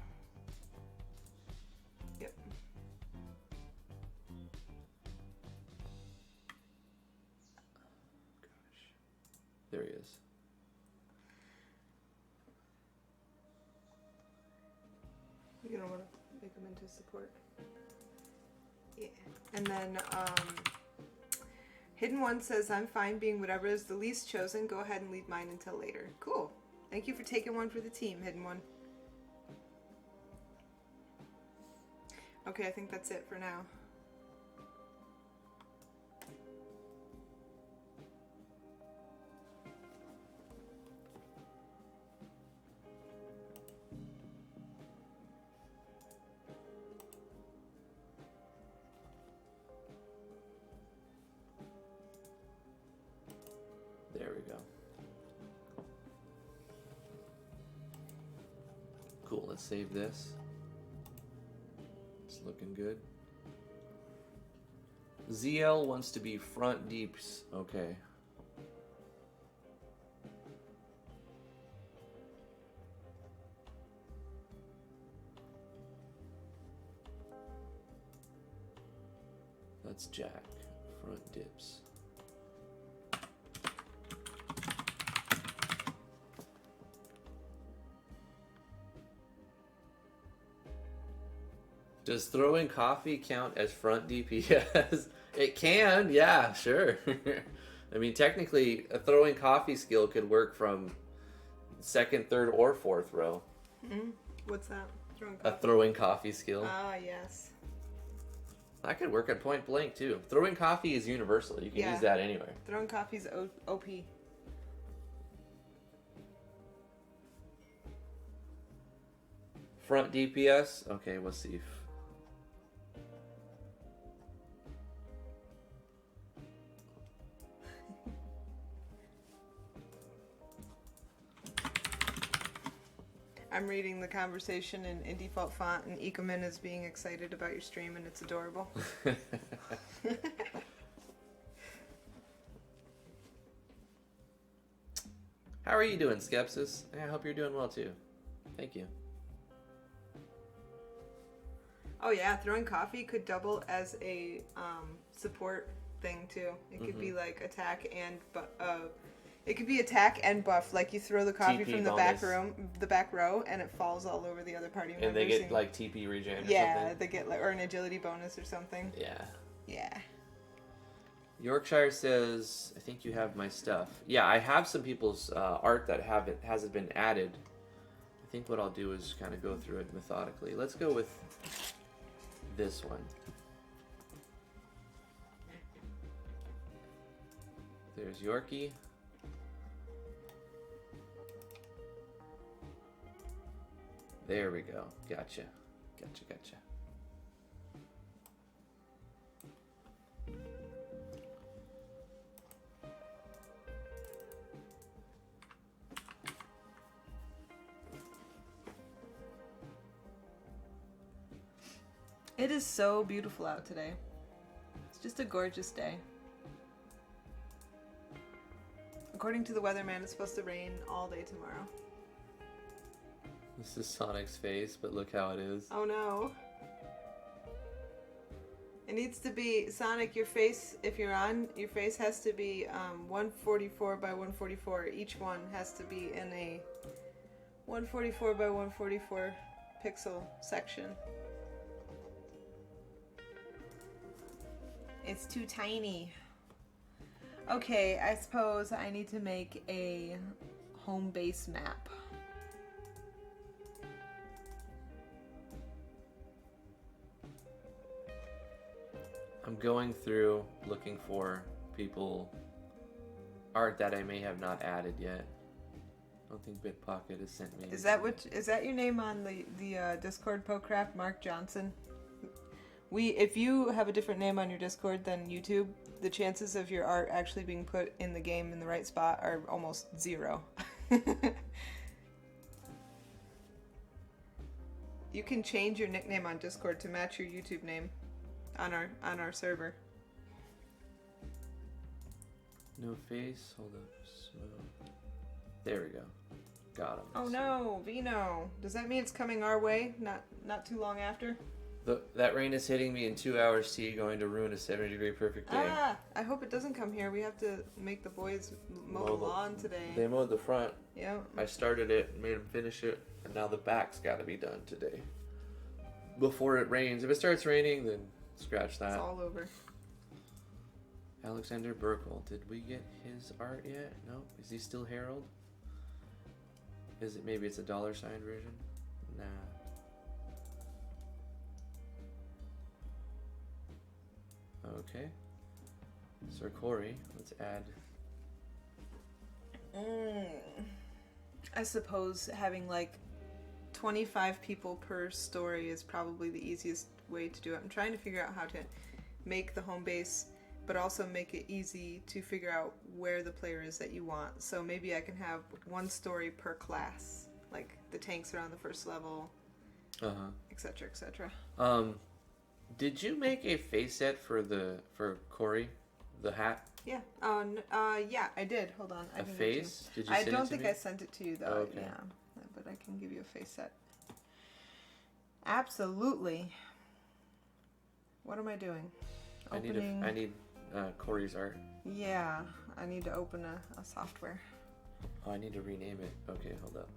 Yep. Gosh. There he is. You don't want to make them into support. Yeah. And then Hidden One says, I'm fine being whatever is the least chosen. Go ahead and leave mine until later. Cool. Thank you for taking one for the team, Hidden One. Okay, I think that's it for now. There we go. Cool, let's save this. It's looking good. ZL wants to be front deeps. Okay. That's Jack. Front dips. Does throwing coffee count as front DPS? It can, yeah, sure. I mean, technically, a throwing coffee skill could work from second, third, or fourth row. Mm-hmm. What's that? A throwing coffee skill. Ah, yes. That could work at point blank, too. Throwing coffee is universal. You can use that anywhere. Throwing coffee's OP. Front DPS? Okay, we'll see. I'm reading the conversation in default font, and Ikoman is being excited about your stream, and it's adorable. How are you doing, Skepsis? I hope you're doing well, too. Thank you. Oh yeah, throwing coffee could double as a support thing, too. It could be like attack and it could be attack and buff. Like you throw the coffee TP from the back row, and it falls all over the other party members. And they get like TP regen or something. Yeah, they get or an agility bonus or something. Yeah. Yeah. Yorkshire says, I think you have my stuff. Yeah, I have some people's art that hasn't been added. I think what I'll do is kind of go through it methodically. Let's go with this one. There's Yorkie. There we go. Gotcha. Gotcha. It is so beautiful out today. It's just a gorgeous day. According to the weatherman, it's supposed to rain all day tomorrow. This is Sonic's face, but look how it is. Oh no. It needs to be, Sonic, your face, if you're on, your face has to be 144 by 144. Each one has to be in a 144 by 144 pixel section. It's too tiny. Okay, I suppose I need to make a home base map. I'm going through looking for art that I may have not added yet. I don't think Bitpocket has sent me. Is that your name on the Discord, Pocraft, Mark Johnson? If you have a different name on your Discord than YouTube, the chances of your art actually being put in the game in the right spot are almost zero. You can change your nickname on Discord to match your YouTube name on our server. No face. Hold up. Smooth. There we go. Got him. Oh no, Vino. Does that mean it's coming our way? Not too long after? That rain is hitting me in 2 hours. T going to ruin a 70-degree perfect day. I hope it doesn't come here. We have to make the boys mow the lawn today. They mowed the front. Yeah. I started it, made them finish it, and now the back's got to be done today. Before it rains. If it starts raining, then scratch that. It's all over. Alexander Burkle. Did we get his art yet? No. Is he still Harold? Maybe it's a $sign version? Nah. Okay. Sir Corey, let's add. I suppose having like 25 people per story is probably the easiest way to do it. I'm trying to figure out how to make the home base, but also make it easy to figure out where the player is that you want. So maybe I can have one story per class, like the tanks are on the first level, etc., etc. Did you make a face set for Corey, the hat? Yeah. Yeah, I did. Hold on. A face? Did you I send don't it to think me? I sent it to you though. Oh, okay. Yeah, but I can give you a face set. Absolutely. What am I doing? I need Corey's art. Yeah, I need to open a software. Oh, I need to rename it. Okay, hold up.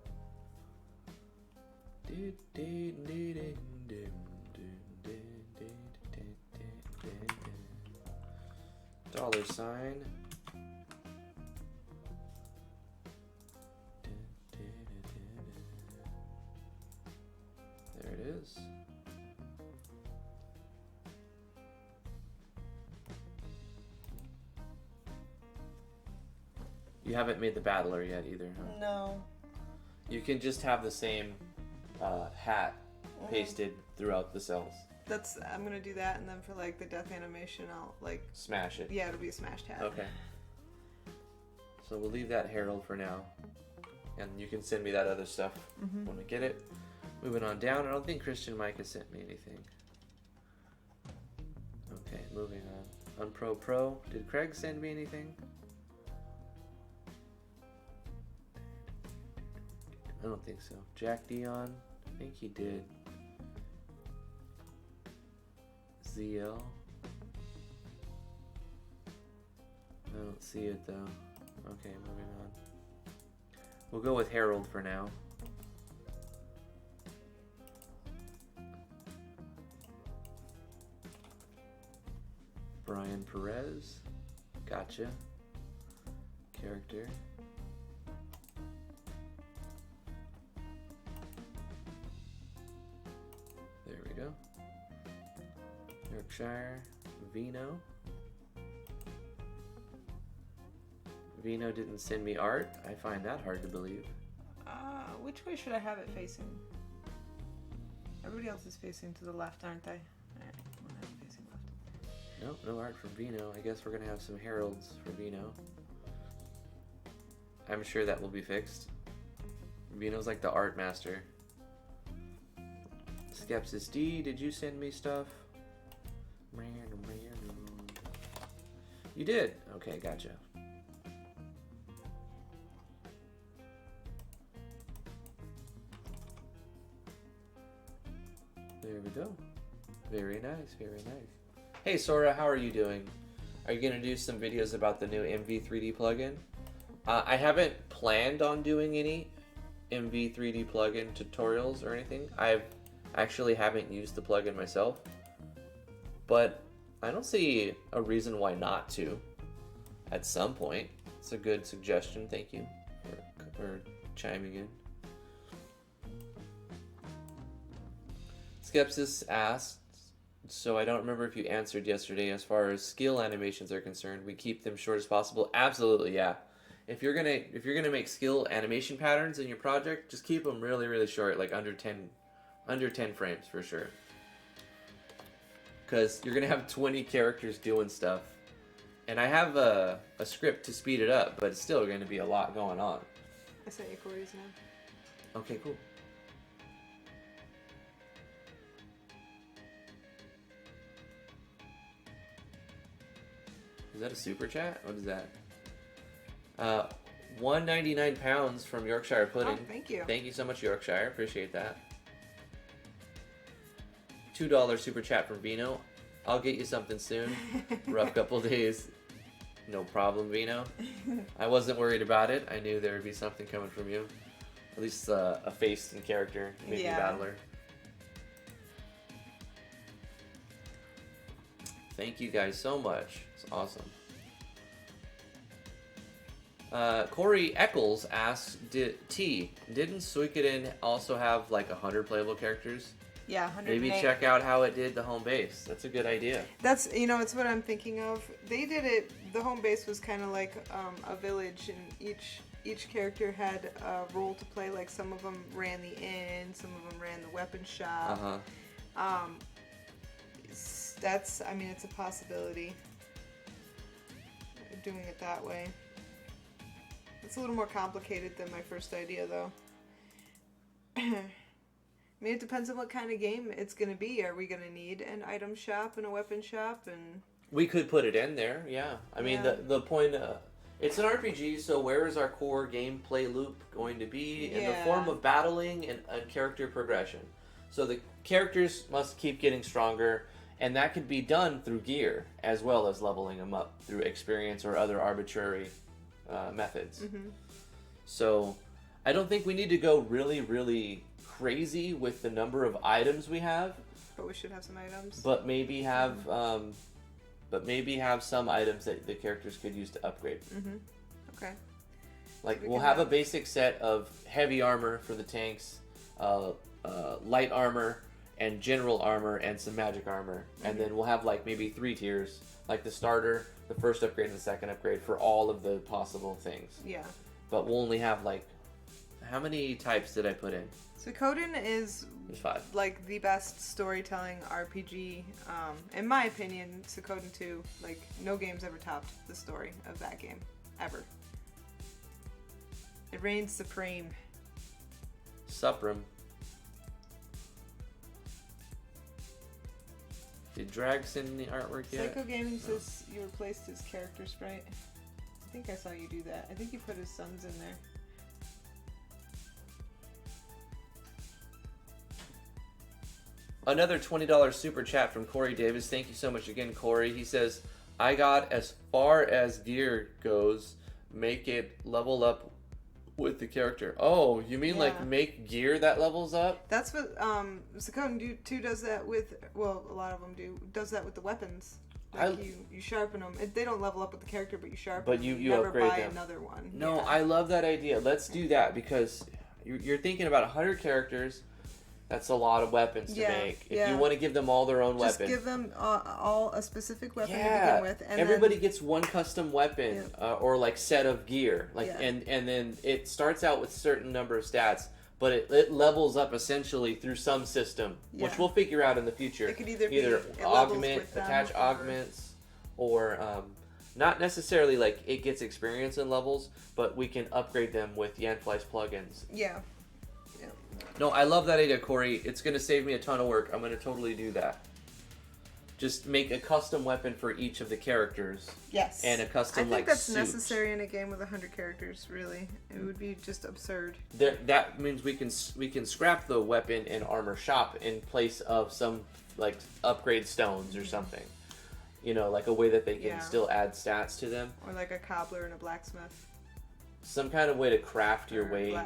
$sign. There it is. You haven't made the battler yet either, huh? No. You can just have the same hat pasted throughout the cells. I'm gonna do that, and then for like the death animation, I'll like smash it. Yeah, it'll be a smashed hat. Okay. So we'll leave that Harold for now, and you can send me that other stuff when we get it. Moving on down. I don't think Christian Mike has sent me anything. Okay, moving on. Pro. Did Craig send me anything? I don't think so. Jack Dion? I think he did. ZL? I don't see it though. Okay, moving on. We'll go with Harold for now. Brian Perez. Gotcha. Character. There we go. Yorkshire. Vino. Vino didn't send me art. I find that hard to believe. Which way should I have it facing? Everybody else is facing to the left, aren't they? Alright, we'll have them facing left. Nope, no art from Vino. I guess we're gonna have some heralds for Vino. I'm sure that will be fixed. Vino's like the art master. Skepsis D, did you send me stuff? You did? Okay, gotcha. There we go. Very nice, very nice. Hey Sora, how are you doing? Are you gonna do some videos about the new MV3D plugin? I haven't planned on doing any MV3D plugin tutorials or anything. I actually haven't used the plugin myself, but I don't see a reason why not to at some point. It's a good suggestion. Thank you for chiming in. Skepsis asked, so I don't remember if you answered yesterday, as far as skill animations are concerned, we keep them short as possible. Absolutely, yeah. If you're gonna make skill animation patterns in your project, just keep them really, really short, like under 10 frames for sure. Because you're gonna have 20 characters doing stuff, and I have a script to speed it up, but it's still gonna be a lot going on. I sent you Corey's now. Okay, cool. Is that a super chat? What is that? 199 pounds from Yorkshire Pudding. Oh, thank you. Thank you so much, Yorkshire. Appreciate that. $2 super chat from Vino. I'll get you something soon. Rough couple days. No problem, Vino. I wasn't worried about it. I knew there would be something coming from you. At least a face and character, maybe battler. Thank you guys so much. It's awesome. Corey Eccles asks, didn't Suikoden also have like 100 playable characters? Yeah, 100. Maybe check out how it did the home base. That's a good idea. That's, it's what I'm thinking of. They did it, the home base was kind of like a village, and each character had a role to play. Like some of them ran the inn, some of them ran the weapon shop. That's, it's a possibility, doing it that way. It's a little more complicated than my first idea, though. It depends on what kind of game it's going to be. Are we going to need an item shop and a weapon shop? And we could put it in there, yeah. The point, it's an RPG, so where is our core gameplay loop going to be? In the form of battling and character progression. So the characters must keep getting stronger, and that could be done through gear, as well as leveling them up through experience or other arbitrary methods. So I don't think we need to go really, really crazy with the number of items we have. But we should have some items. But maybe have some items that the characters could use to upgrade. Okay. Like we'll have a basic set of heavy armor for the tanks, light armor, and general armor, and some magic armor. And then we'll have like maybe 3 tiers, like the starter, the first upgrade, and the second upgrade for all of the possible things. Yeah. But we'll only have like, how many types did I put in? Suikoden is There's 5. Like the best storytelling RPG. In my opinion, Suikoden 2, like no game's ever topped the story of that game. Ever. It reigns supreme. Suprim. Did Drag send the artwork yet? Psycho Gaming says you replaced his character sprite. I think I saw you do that. I think you put his sons in there. Another $20 super chat from Corey Davis. Thank you so much again, Corey. He says, I got as far as gear goes, make it level up with the character. Oh, you mean like make gear that levels up? That's what Suikoden 2 does that with, well, a lot of them does that with the weapons. Like you sharpen them. They don't level up with the character, but you sharpen them. You never upgrade buy them. Another one. No, I love that idea. Let's do that, because you're thinking about 100 characters. That's a lot of weapons to make. If you want to give them all their own weapon. Just give them all a specific weapon to begin with. And everybody gets one custom weapon or like set of gear. And then it starts out with a certain number of stats. but it levels up essentially through some system, which Yeah. we'll figure out in the future. It could either be either it levels augment, with them, attach or- augments, or not necessarily like it gets experience in levels, but we can upgrade them with Yanfly's plugins. Yeah. No, I love that idea, Corey. It's going to save me a ton of work. I'm going to totally do that. Just make a custom weapon for each of the characters. Yes. And a custom, I think like, that's suit. necessary in a game with 100 characters, really. It would be just absurd. That means we can scrap the weapon and armor shop in place of some, like, upgrade stones or something. You know, like a way that they can still add stats to them. Or like a cobbler and a blacksmith. Some kind of way to craft your way.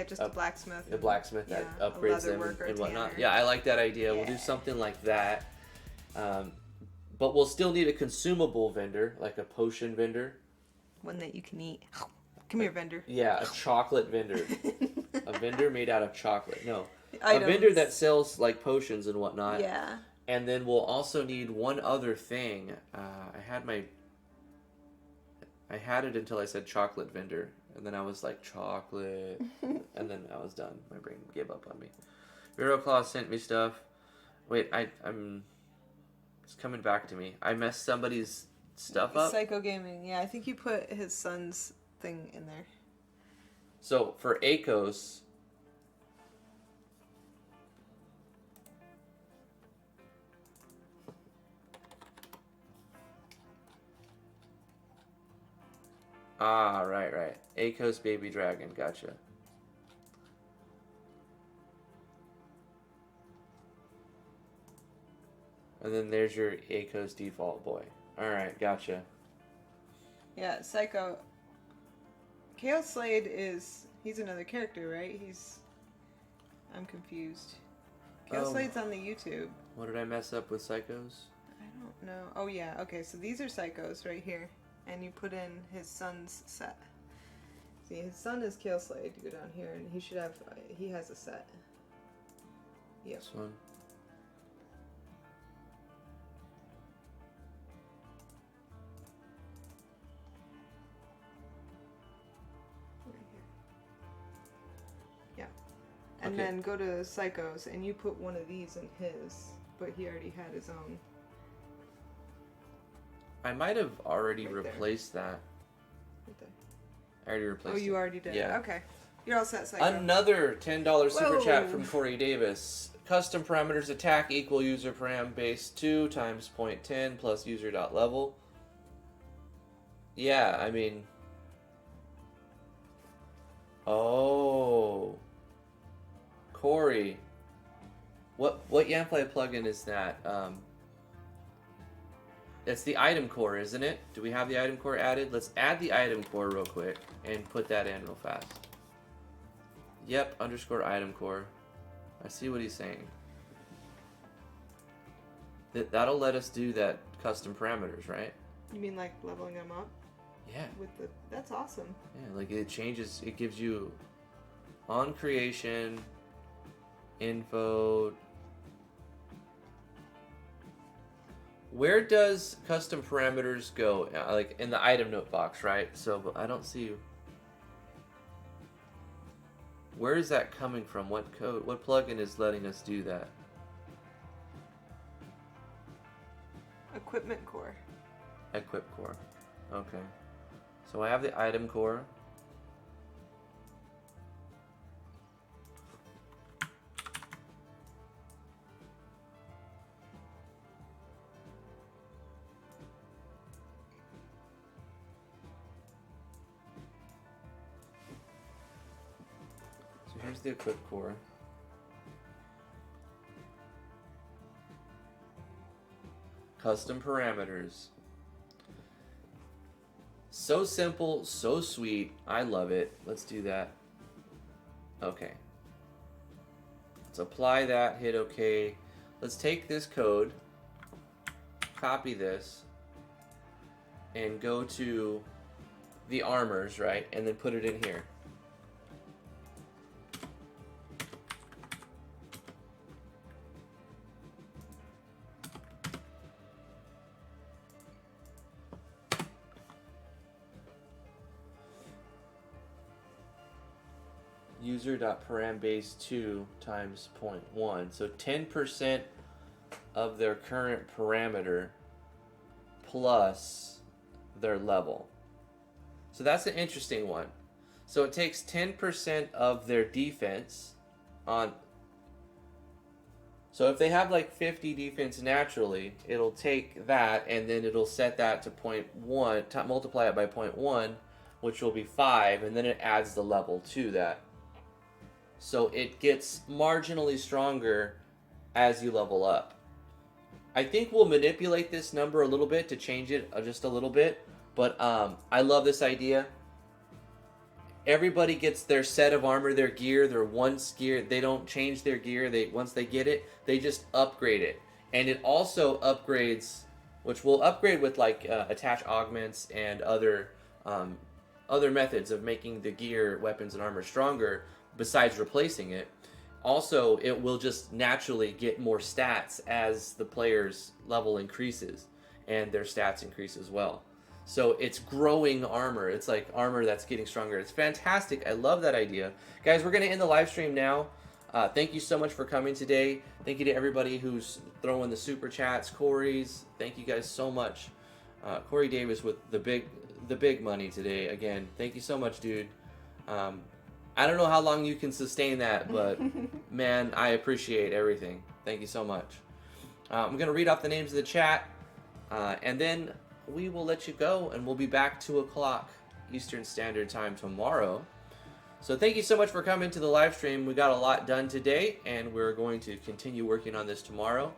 Just a blacksmith. The blacksmith that upgrades them and whatnot. tanner. Yeah, I like that idea. We'll do something like that. But we'll still need a consumable vendor, like a potion vendor. One that you can eat. Come here, vendor. Yeah, a chocolate vendor. A vendor made out of chocolate. No. Items. A vendor that sells like potions and whatnot. Yeah. And then we'll also need one other thing. I had it until I said chocolate vendor. And then I was like, chocolate. And then I was done. My brain gave up on me. Vero Claw sent me stuff. Wait, I'm... It's coming back to me. I messed somebody's stuff up. Psycho Gaming. Yeah, I think you put his son's thing in there. So, for Akos... Ah, right. Akos Baby Dragon, gotcha. And then there's your Akos default boy. Alright, gotcha. Yeah, Psycho. Chaos Slade he's another character, right? I'm confused. Chaos Slade's on the YouTube. What did I mess up with Psychos? I don't know. Oh yeah, okay, so these are Psychos right here. And you put in his son's set. See, his son is Chaos Slade. You go down here and he has a set. Yep. This one. And Okay. then go to Psychos, and you put one of these in his, but he already had his own. I might have already Right there. replaced that. Right there. I already replaced it. Oh, you already did? Yeah. Okay. You're all set, Psycho. Another $10 super chat Whoa. from Corey Davis. Custom parameters attack equal user param base 2 times 0.10 plus user.level. Yeah, I mean... Oh... Corey, what Yanfly plugin is that? It's the item core, isn't it? Do we have the item core added? Let's add the item core real quick and put that in real fast. Yep, _ item core. I see what he's saying. That'll let us do that custom parameters, right? You mean like leveling them up? Yeah. That's awesome. Yeah, like it changes, it gives you on creation, info. Where does custom parameters go? Like in the item note box, right? So but I don't see. Where is that coming from? What code? What plugin is letting us do that? Equipment core. Equip core. Okay. So I have the item core. So here's the equip core. Custom parameters. So simple, so sweet. I love it. Let's do that. Okay. Let's apply that, hit OK. Let's take this code, copy this, and go to the armors, right? And then put it in here. user.parambase2 times 0.1. So 10% of their current parameter plus their level. So that's an interesting one. So it takes 10% of their defense on... So if they have like 50 defense naturally, it'll take that and then it'll set that to 0.1, multiply it by 0.1, which will be 5, and then it adds the level to that. So it gets marginally stronger as you level up. I think we'll manipulate this number a little bit to change it just a little bit, but I love this idea. Everybody gets their set of armor, their gear, their once gear. They don't change their gear. Once they get it, they just upgrade it. And it also upgrades, which will upgrade with like attach augments and other methods of making the gear, weapons, and armor stronger besides replacing it. Also, it will just naturally get more stats as the player's level increases and their stats increase as well. So it's growing armor. It's like armor that's getting stronger. It's fantastic. I love that idea. Guys, we're going to end the live stream now. Thank you so much for coming today. Thank you to everybody who's throwing the super chats. Corey's. Thank you guys so much. Corey Davis with the big money today. Again, thank you so much, dude. I don't know how long you can sustain that, but man, I appreciate everything. Thank you so much. I'm going to read off the names of the chat, and then we will let you go, and we'll be back 2 o'clock Eastern Standard Time tomorrow. So thank you so much for coming to the live stream. We got a lot done today, and we're going to continue working on this tomorrow.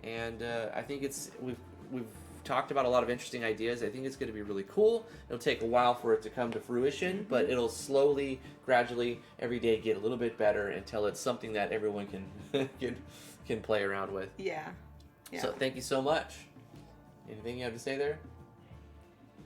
And I think we've talked about a lot of interesting ideas. I think it's going to be really cool. It'll take a while for it to come to fruition, but it'll slowly, gradually, every day get a little bit better until it's something that everyone can play around with. Yeah. So thank you so much. Anything you have to say there?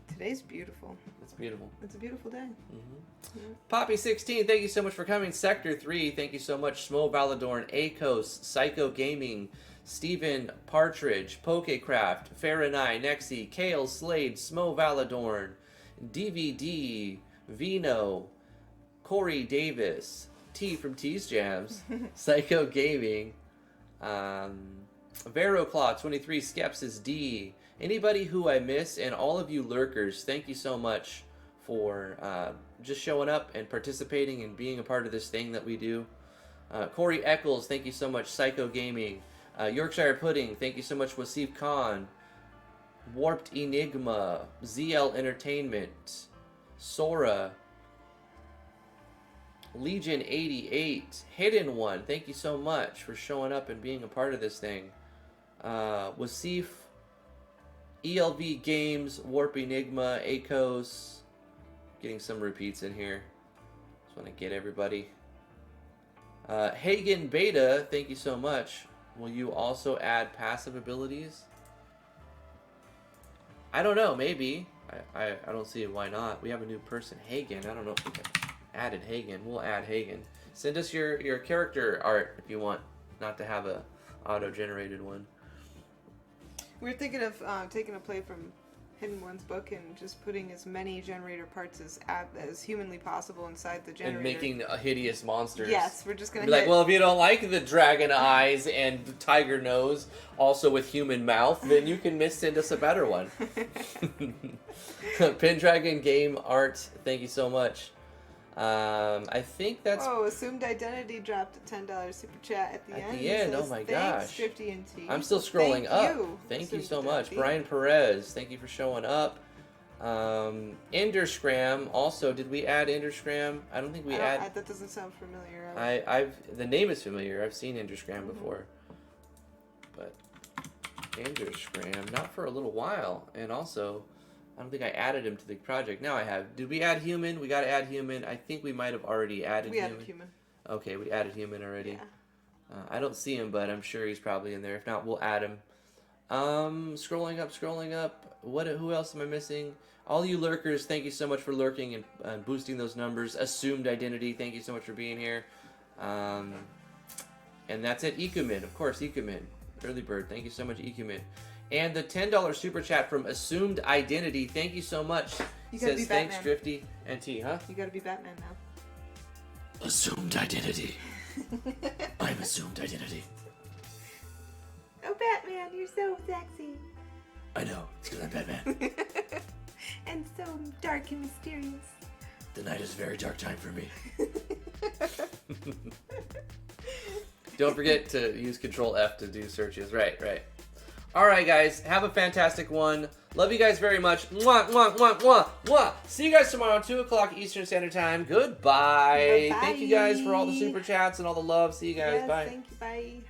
Today's beautiful. It's beautiful. It's a beautiful day. Mm-hmm. Yeah. Poppy16, thank you so much for coming. Sector 3, thank you so much. Smo Valadorn, Akos, Psycho Gaming, Stephen Partridge, Pokecraft, Faranai, Nexi, Kale Slade, Smo Valadorn, DVD, Vino, Corey Davis, T from T's Jams, Psycho Gaming, Veroclaw 23, Skepsis D, anybody who I miss, and all of you lurkers, thank you so much for just showing up and participating and being a part of this thing that we do. Corey Eccles, thank you so much. Psycho Gaming, Yorkshire Pudding, thank you so much. Wasif Khan, Warped Enigma, ZL Entertainment, Sora, Legion 88, Hidden One, thank you so much for showing up and being a part of this thing. Wasif, ELV Games, Warp Enigma, Akos, getting some repeats in here. Just want to get everybody. Hagen Beta, thank you so much. Will you also add passive abilities? I don't know, maybe. I don't see why not. We have a new person, Hagen. I don't know if we added Hagen. We'll add Hagen. Send us your character art if you want, not to have a auto-generated one. We're thinking of taking a play from Hidden One's book and just putting as many generator parts as humanly possible inside the generator. And making hideous monsters. Yes, we're just going to be like, well, if you don't like the dragon eyes and the tiger nose, also with human mouth, then you can send us a better one. Pendragon Game Art, thank you so much. I think that's... Oh, Assumed Identity dropped a $10 super chat at the end. At the end, says, oh my thanks, gosh. Drifty and T. I'm still scrolling up. Thank you so much. Identity. Brian Perez, thank you for showing up. Enderscram, also, did we add Enderscram? I don't think we add... That doesn't sound familiar. The name is familiar. I've seen Enderscram before. But Enderscram, not for a little while. And also... I don't think I added him to the project. Now I have. Did we add human? We got to add human. I think we might have already added human. We added human. Okay, we added human already. Yeah. I don't see him, but I'm sure he's probably in there. If not, we'll add him. Scrolling up. Who else am I missing? All you lurkers, thank you so much for lurking and boosting those numbers. Assumed Identity, thank you so much for being here. And that's it. Ekumin, of course, Ekumin. Early Bird, thank you so much, Ekumin. And the $10 super chat from Assumed Identity. Thank you so much. You gotta says be thanks, Batman. Drifty and T, huh? You gotta be Batman now. Assumed identity. I'm assumed identity. Oh, Batman, you're so sexy. I know, it's because I'm Batman. And so dark and mysterious. The night is a very dark time for me. Don't forget to use Control F to do searches. Right. All right, guys. Have a fantastic one. Love you guys very much. Mwah, mwah, mwah, mwah, mwah. See you guys tomorrow, 2 o'clock Eastern Standard Time. Goodbye. Bye-bye. Thank you guys for all the super chats and all the love. See you guys. Yes, Bye. thank you. Bye.